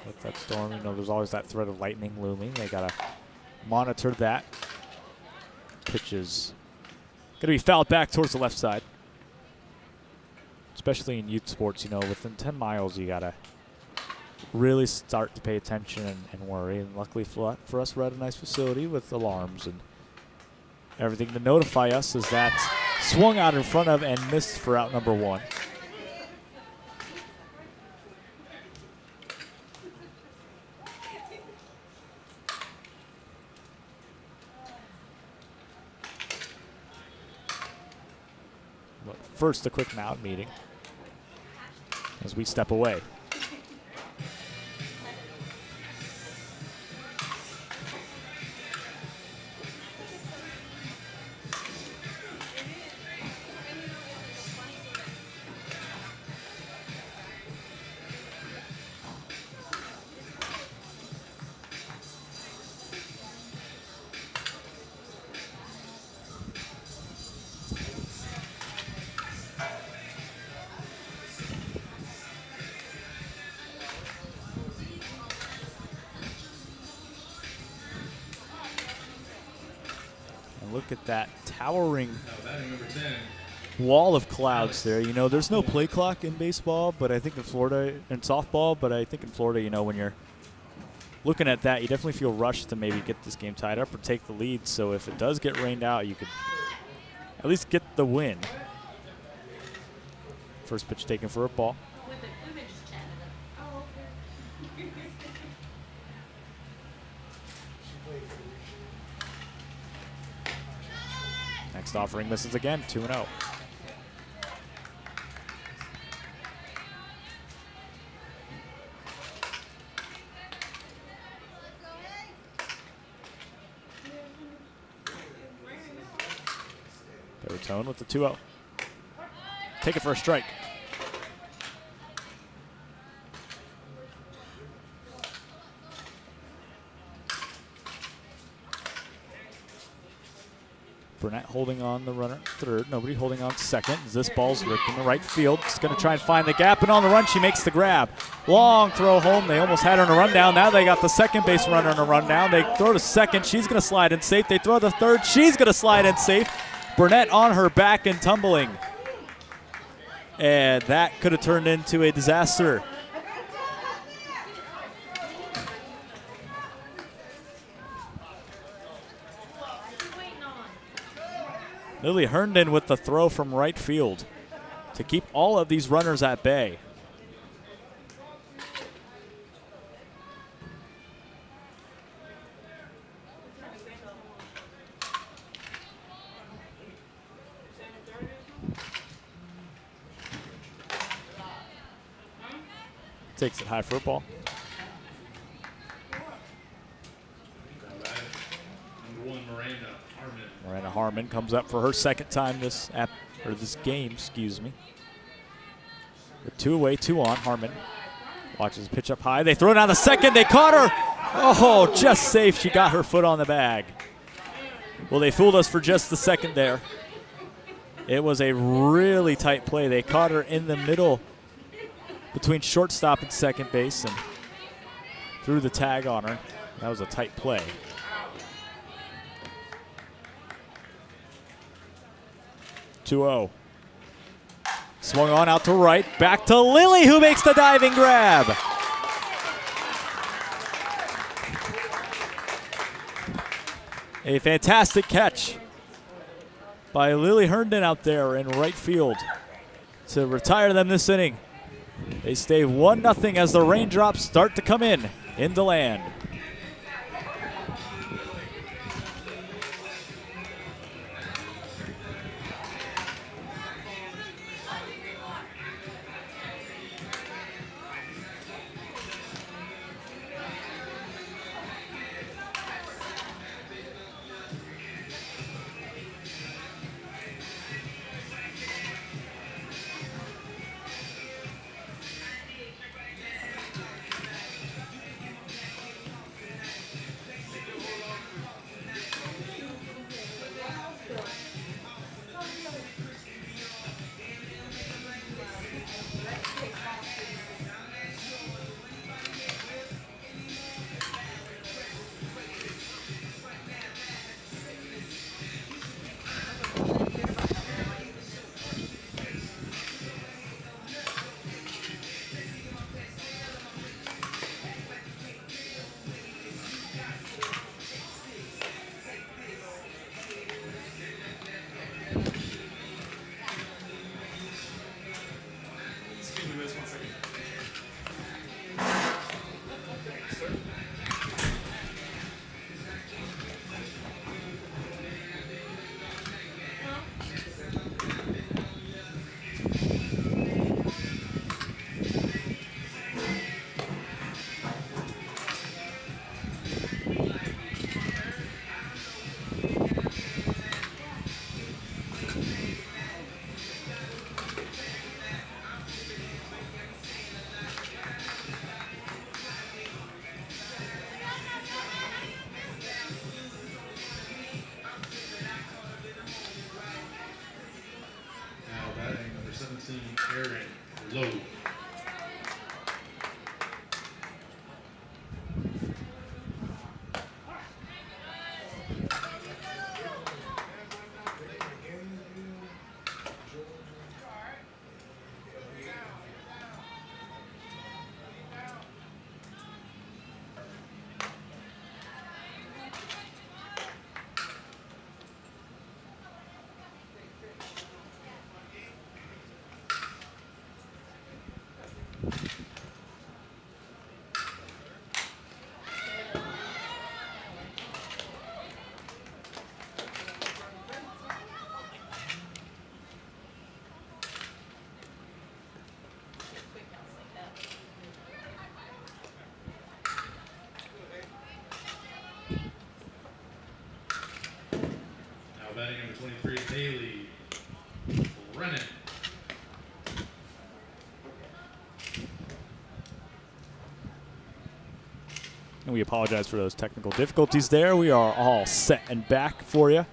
with that storm. You know, there's always that threat of lightning looming. They got to monitor that. Pitch is going to be fouled back towards the left side. Especially in youth sports, you know, within 10 miles, you got to really start to pay attention and worry. And luckily for us, we're at a nice facility with alarms and everything to notify us as that swung out in front of and missed for out number 1. But first, a quick mound meeting as we step away. Look at that towering Batting number 10. wall of clouds there. You know, there's no play clock in baseball, but I think in Florida, and softball, but I think in Florida, you know, when you're looking at that, you definitely feel rushed to maybe get this game tied up or take the lead. So if it does get rained out, you could at least get the win. First pitch taken for a ball. We've been just chatting it up. Oh, okay. Next offering misses again, 2-0. Baritone with the 2-0. Take it for a strike. Burnett holding on the runner third. Nobody holding on second. This ball's ripped in the right field. It's going to try and find the gap, and on the run, she makes the grab. Long throw home. They almost had her in a rundown. Now they got the second base runner in a rundown. They throw to second. She's going to slide in safe. They throw to third. She's going to slide in safe. Burnett on her back and tumbling. And that could have turned into a disaster. Lily Herndon with the throw from right field to keep all of these runners at bay. Takes it high for a ball. Number 1, Miranda Harmon. Miranda Harmon comes up for her second time this game, excuse me. With 2 away, 2 on. Harmon watches the pitch up high. They throw it down the second. They caught her. Oh, just safe. She got her foot on the bag. Well, they fooled us for just a second there. It was a really tight play. They caught her in the middle between shortstop and second base and threw the tag on her. That was a tight play. Two-0. Swung on out to right. Back to Lily, who makes the diving grab. A fantastic catch by Lily Herndon out there in right field to retire them this inning. They stay 1-0 as the raindrops start to come in into land. Now batting number 17, Aaron Lowe. Now batting number 23, Haley Brennan. And we apologize for those technical difficulties there. We are all set and back for you.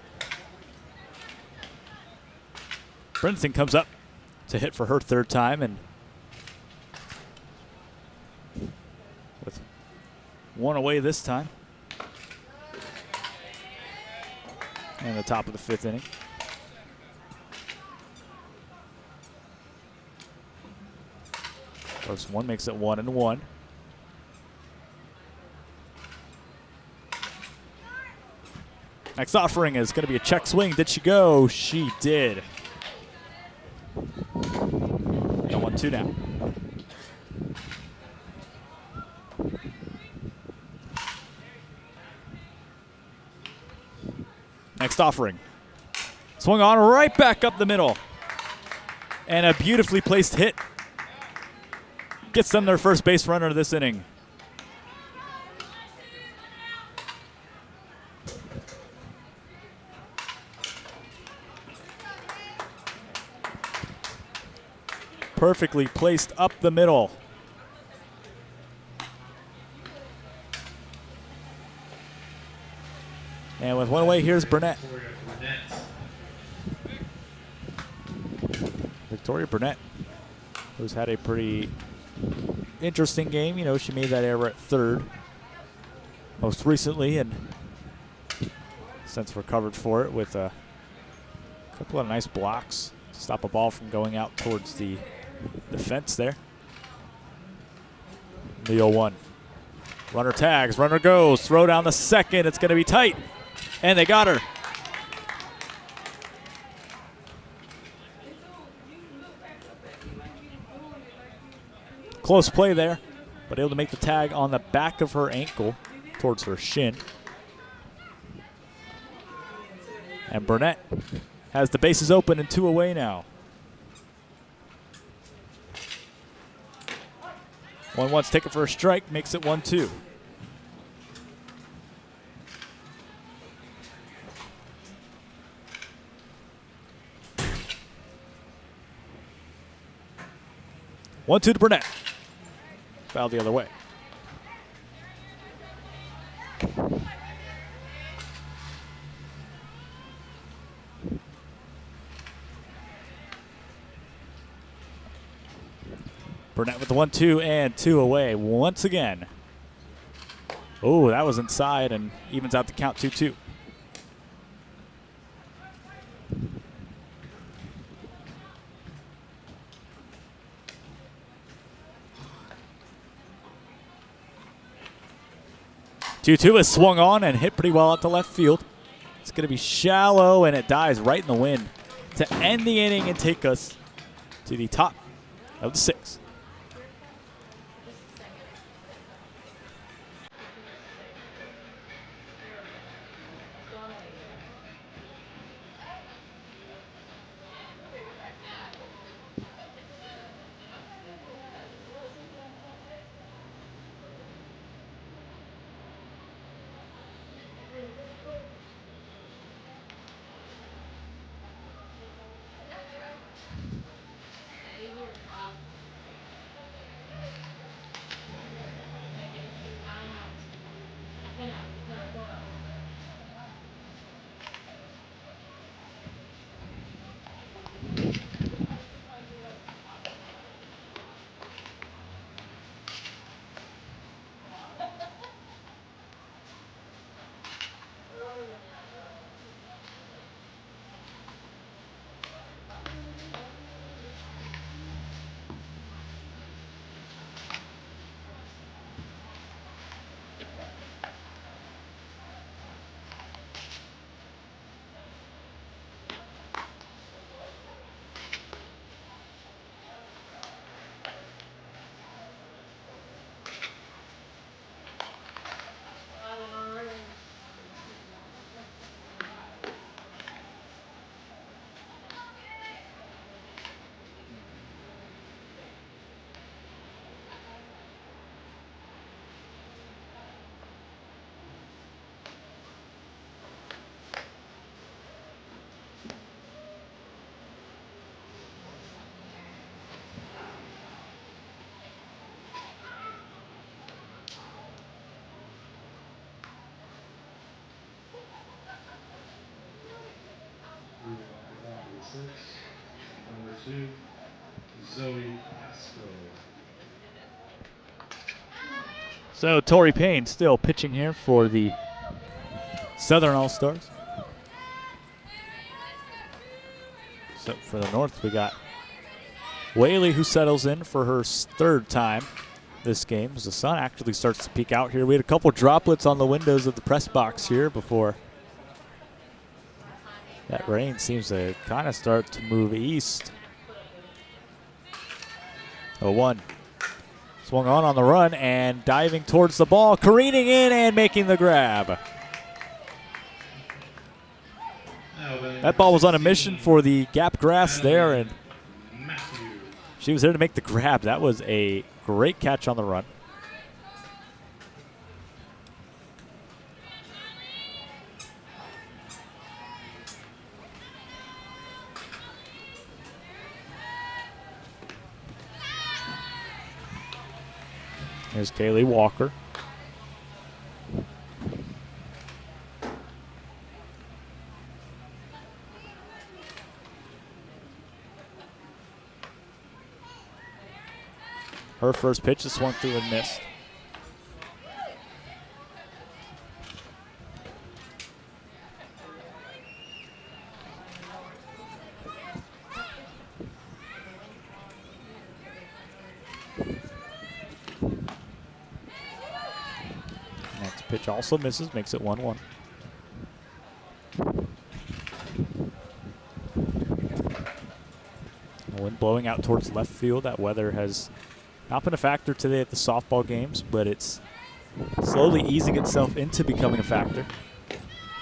Brinson comes up to hit for her third time, and with one away this time. And the top of the fifth inning. First one makes it 1-1. Next offering is going to be a check swing. Did she go? She did. And 1-2 now. Next offering. Swung on right back up the middle. And a beautifully placed hit gets them their first base runner this inning. Perfectly placed up the middle. And with one away, here's Burnett. Victoria Burnett, who's had a pretty interesting game. You know, she made that error at third most recently, and since recovered for it with a couple of nice blocks to stop a ball from going out towards the fence there. The 0-1. Runner tags, runner goes, throw down the second. It's going to be tight, and they got her. Close play there, but able to make the tag on the back of her ankle towards her shin. And Burnett has the bases open and 2 away now. 1-1's taken for a strike, makes it 1-2. One-two to Burnett. Foul the other way. Burnett with the 1-2 and 2 away once again. Oh, that was inside and evens out the count 2-2. Two-two is swung on and hit pretty well out to left field. It's going to be shallow, and it dies right in the wind to end the inning and take us to the top of the 6th. 2, Zoe Pasco. So Torrey Payne still pitching here for the Southern All-Stars. So for the North, we got Whaley, who settles in for her third time this game as the sun actually starts to peek out here. We had a couple droplets on the windows of the press box here before that rain seems to kind of start to move east. 0-1. Swung on the run and diving towards the ball, careening in and making the grab. That ball was on a mission for the gap grass there, and she was there to make the grab. That was a great catch on the run. Here's Kaylee Walker. Her first pitch is swung through and missed. Next pitch also misses, makes it 1-1. The wind blowing out towards left field. That weather has not been a factor today at the softball games, but it's slowly easing itself into becoming a factor.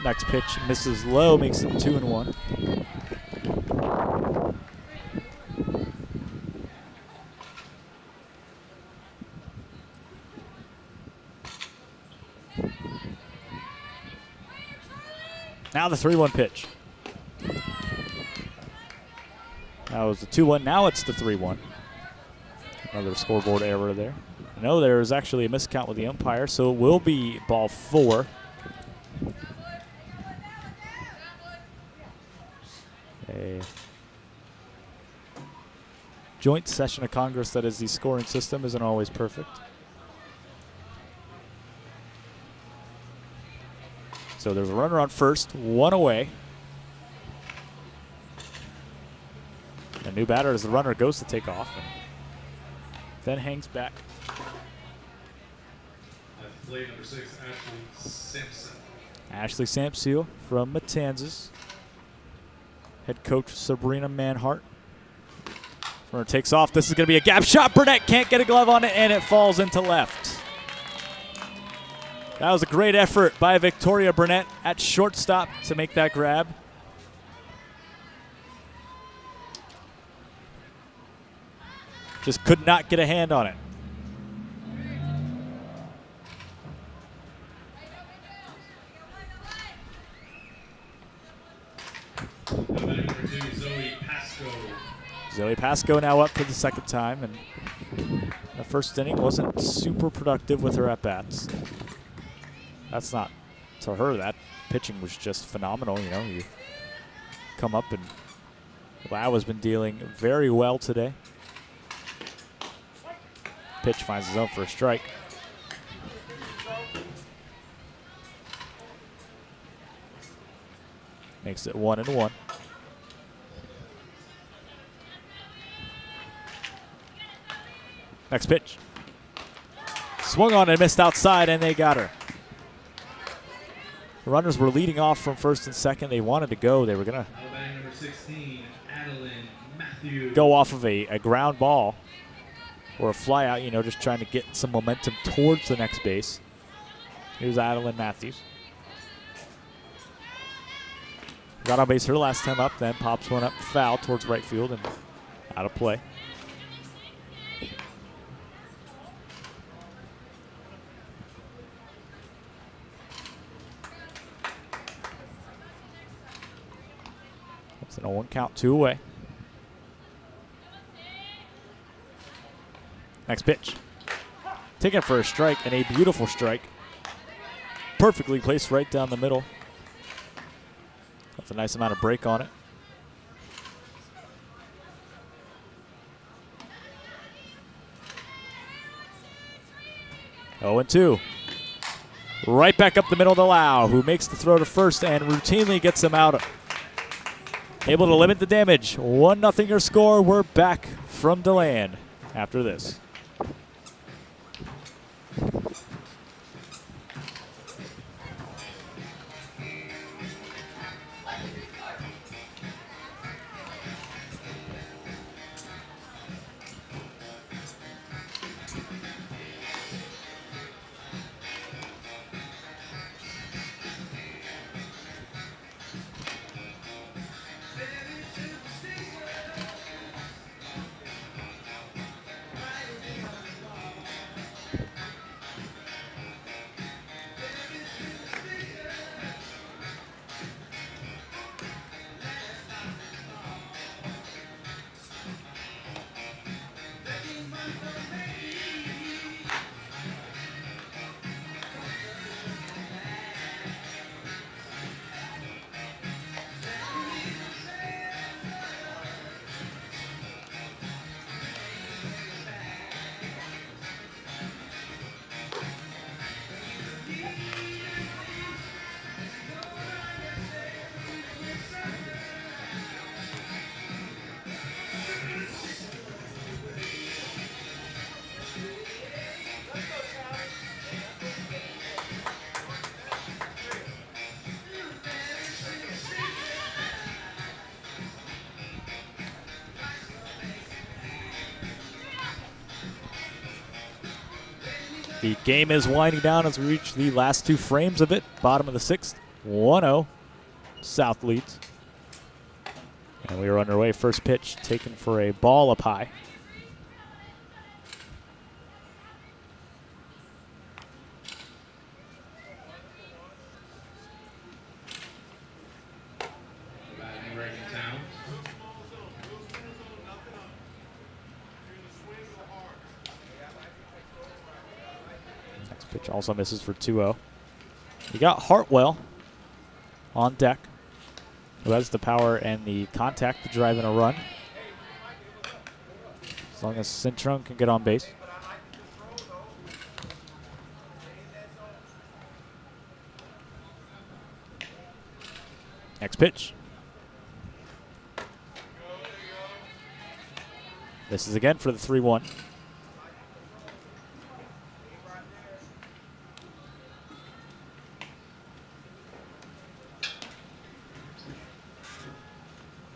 Next pitch misses low, makes it 2-1. Now the 3-1 pitch. That was the 2-1. Now it's the 3-1. Another scoreboard error there. No, there is actually a miscount with the umpire, so it will be ball 4. A joint session of Congress that is the scoring system isn't always perfect. So there's a runner on first, one away. A new batter as the runner goes to take off. Then hangs back. Play number 6, Ashley Sampson. Ashley Sampson from Matanzas. Head coach Sabrina Manhart. Runner takes off. This is going to be a gap shot. Burnett can't get a glove on it, and it falls into left. That was a great effort by Victoria Burnett at shortstop to make that grab. Just could not get a hand on it. Number 2, Zoe Pasco. Zoe Pasco now up for the second time, and the first inning wasn't super productive with her at-bats. That's not to her. That pitching was just phenomenal. You know, you come up and Lau has been dealing very well today. Pitch finds his own for a strike. Makes it 1-1. Next pitch. Swung on and missed outside, and they got her. The runners were leading off from first and second. They wanted to go. They were going to Number 16, Adeline Matthews. go off of a ground ball or a fly out, you know, just trying to get some momentum towards the next base. Here's Adeline Matthews. Got on base her last time up, then pops one up foul towards right field and out of play. It's an 0-1 count, 2 away. Next pitch. Taking it for a strike, and a beautiful strike. Perfectly placed right down the middle. That's a nice amount of break on it. 0-2. Right back up the middle to Lau, who makes the throw to first and routinely gets him out. Able to limit the damage. 1-0 your score. We're back from DeLand after this. The game is winding down as we reach the last 2 frames of it. Bottom of the 6th, 1-0. South leads. And we are underway. First pitch taken for a ball up high. Batting right in town. Next pitch also misses for 2-0. You got Hartwell on deck, who has the power and the contact to drive in a run. As long as Cintron can get on base. Next pitch. This is again for the 3-1.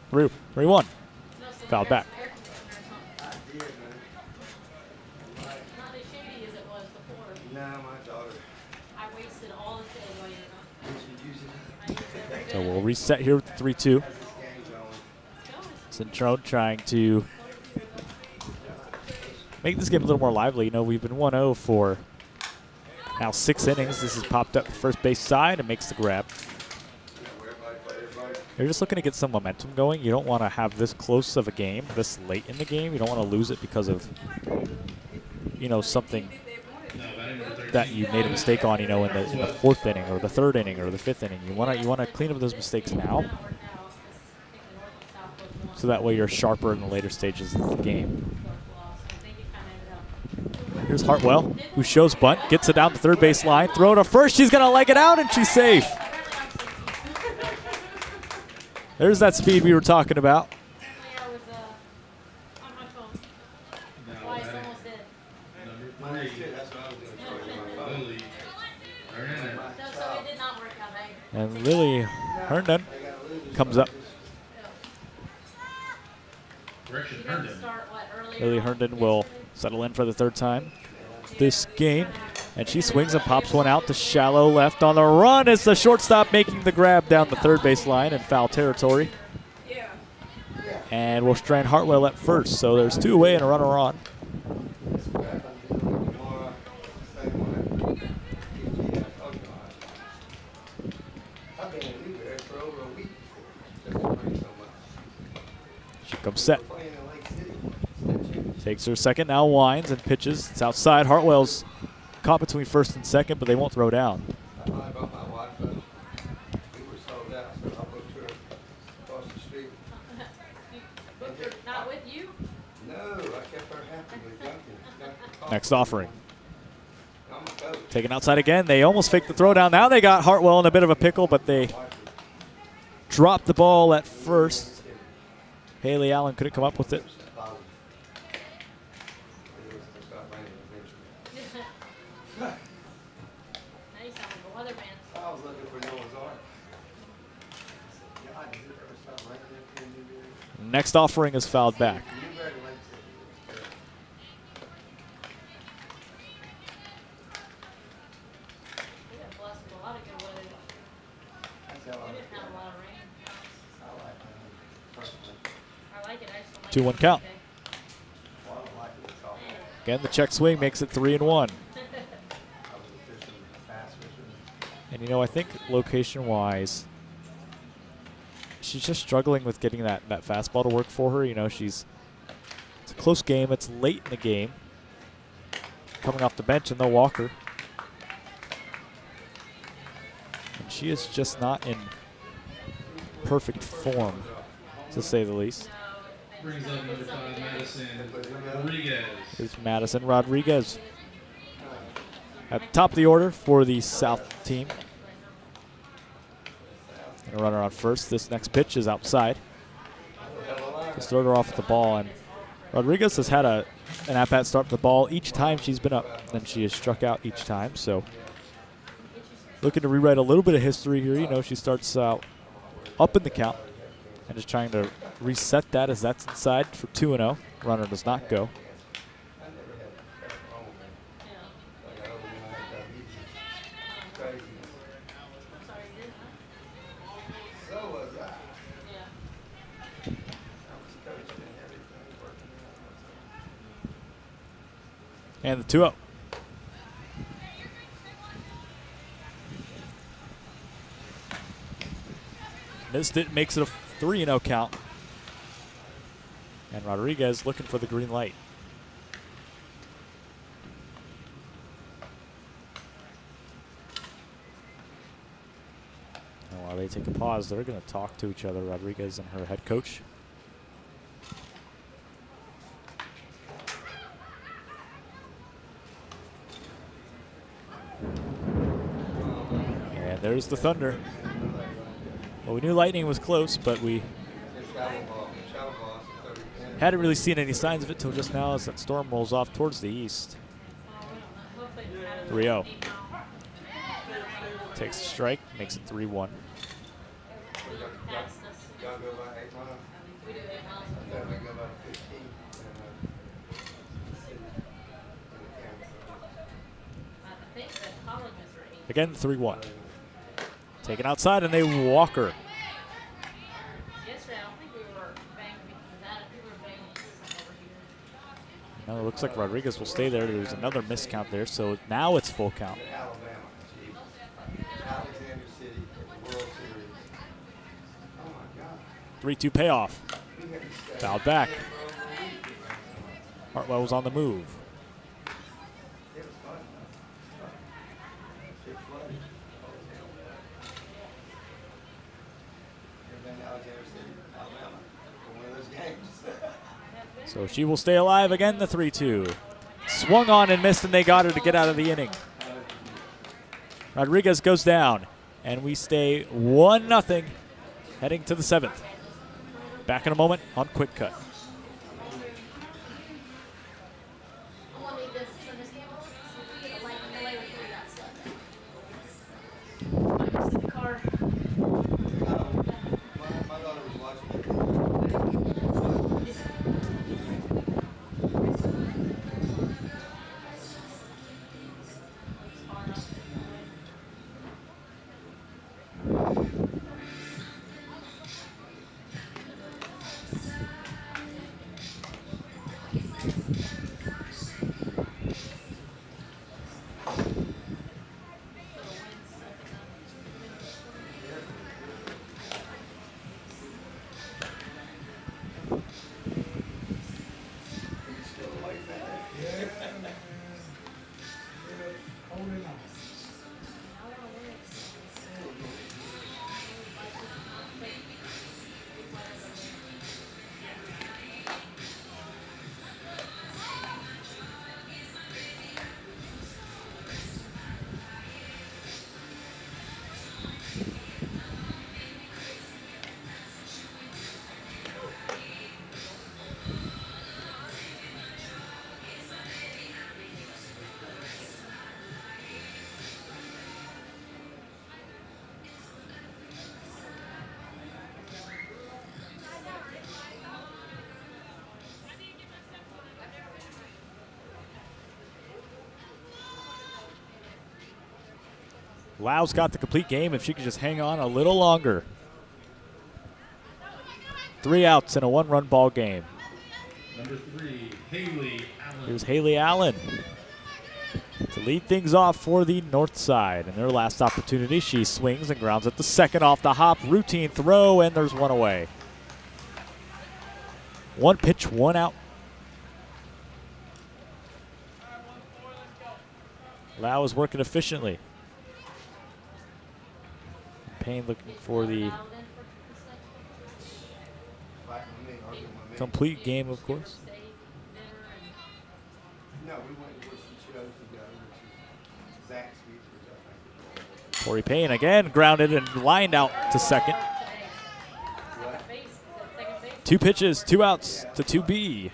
Through 3-1. Fouled back. I did, man. Not as shady as it was before. Nah, my daughter. I wasted all the day while you We should use it. I used it every So day. we'll reset here with the 3-2. How's this game going? Cintron trying to make this game a little more lively. You know, we've been 1-0 for now 6 innings. This has popped up the first base side and makes the grab. Where everybody play everybody. You're just looking to get some momentum going. You don't want to have this close of a game, this late in the game. You don't want to lose it because of, you know, something No, batting number 13. that you made a mistake on, you know, in the 4th inning or the 3rd inning or the 5th inning. You want to clean up those mistakes now, so that way you're sharper in the later stages of the game. Here's Hartwell, who shows bunt, gets it down the 3rd base line, throw to first. She's gonna leg it out, and she's safe. There's that speed we were talking about. I was on my phone. Now Twice batting almost did. number Mine 3. too, that's what I was doing. Sorry, my phone. Lily. Hernan. So it did not work out. And Lily Herndon They gotta lose. comes up. Correction, You didn't Herndon. start what earlier? Lily Herndon will settle in for the 3rd time this game. And she swings and pops one out to shallow left on the run. It's the shortstop making the grab down the 3rd base line in foul territory. And we'll strand Hartwell at first. So there's 2 away and a runner on. I've been in Newberry for over a week before. Just playing so much. She comes set. Playing in Lake City. Takes her second, now winds and pitches. It's outside. Hartwell's caught between 1st and 2nd, but they won't throw down. I brought my wife up. We were sold out, so I booked her across the street. Not with you? No, I kept her happy with Duncan. Next offering. I'm Taken outside again. They almost faked the throw down. Now they got Hartwell in a bit of a pickle, but they dropped the ball at first. Haley Allen couldn't come up with it. Now you sound like a weatherman. I was looking for Noah's Ark. God, did it ever stop raining that New Year's? Next offering is fouled back. You better like it. We got blessed with a lot of good weather. That's how We I didn't have a lot of rain. like it personally. I like it. I just don't like 2-1 it count. today. Well, I don't like it at all. Again, the check swing makes it 3-1. I was fishing, bass fishing. And you know, I think location-wise, she's just struggling with getting that fastball to work for her. You know, it's a close game. It's late in the game. Coming off the bench, and they'll walk her. And she is just not in perfect form, to say the least. Brings up number 5, Madison Rodriguez. Here's Madison Rodriguez at the top of the order for the South team. And a runner on first. This next pitch is outside. Just throw her off the ball, and Rodriguez has had an at-bat start with the ball each time she's been up. Then she has struck out each time. So looking to rewrite a little bit of history here. You know, she starts out up in the count and just trying to reset that as that's inside for 2-0. Runner does not go. I'm sorry, you didn't, huh? So was I. Yeah. I was coaching and everything, working out. And the 2-0. Missed it, makes it a 3-0 count. And Rodriguez looking for the green light. And while they take a pause, they're going to talk to each other, Rodriguez and her head coach. And there's the thunder. Well, we knew lightning was close, but we hadn't really seen any signs of it till just now as that storm rolls off towards the east. 3-0. Takes a strike, makes it 3-1. Y'all go by 8 miles? We do 8 miles. I thought we go by 15. I think the colleges are 8. Again, 3-1. Taken outside, and they walk her. Yesterday, I don't think we were banging because that. We were banging some over here. Now it looks like Rodriguez will stay there. There's another miscount there, so now it's full count. Alabama, chief. Alexander City, World Series. Oh my God. 3-2 payoff. We had to stay Fouled back. there for over a week. Hartwell was on the move. It was fun. It flooded. Ever been to Alexander City, Alabama, for one of those games? So she will stay alive again, the 3-2. Swung on and missed, and they got her to get out of the inning. Rodriguez goes down, and we stay 1-0 heading to the 7th. Back in a moment on Quick Cut. Car. My daughter was watching it. Lau's got the complete game if she could just hang on a little longer. 3 outs in a 1-run ball game. Number 3, Haley Allen. Here's Haley Allen to lead things off for the north side. In their last opportunity, she swings and grounds at the second off the hop. Routine throw, and there's one away. 1 pitch, 1 out. Lau is working efficiently. Payne looking for the complete game, of course. No, we went where she chose to go, which is Zach's feet, which I think. Corey Payne again grounded and lined out to second. 2 pitches, 2 outs to 2B. She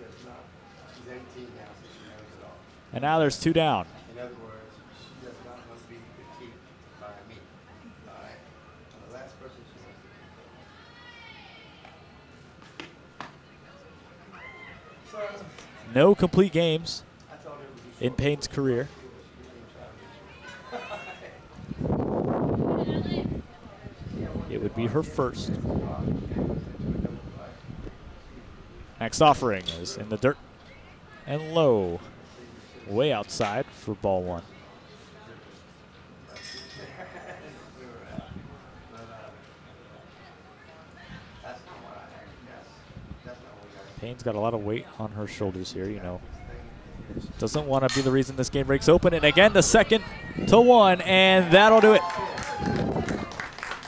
does not. She's 18 now, so she knows it all. And now there's 2 down. In other words, she does not want to be critiqued by me. All right? The last person she wants to be. So, No complete games I told her it was in Payne's career. It would be her first. Next offering is in the dirt and low. Way outside for ball 1. Payne's got a lot of weight on her shoulders here, you know. Doesn't want to be the reason this game breaks open. And again, the 2-1, and that'll do it.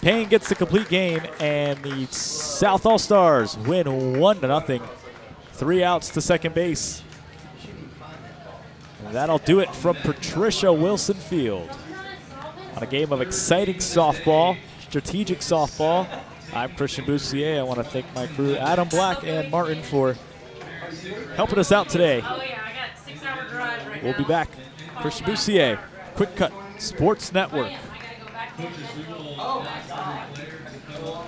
Payne gets the complete game, and the South All-Stars win 1-0. 3 outs to second base. And that'll do it from Patricia Wilson Field. On a game of exciting softball, strategic softball. I'm Christian Boussier. I want to thank my crew, Adam Black and Martin, for helping us out today. Oh yeah, I got 6-hour drive right We'll now. be back. Christian Boussier, Quick Cut Sports Network. I gotta go back to Coaches, we will ask every player to come up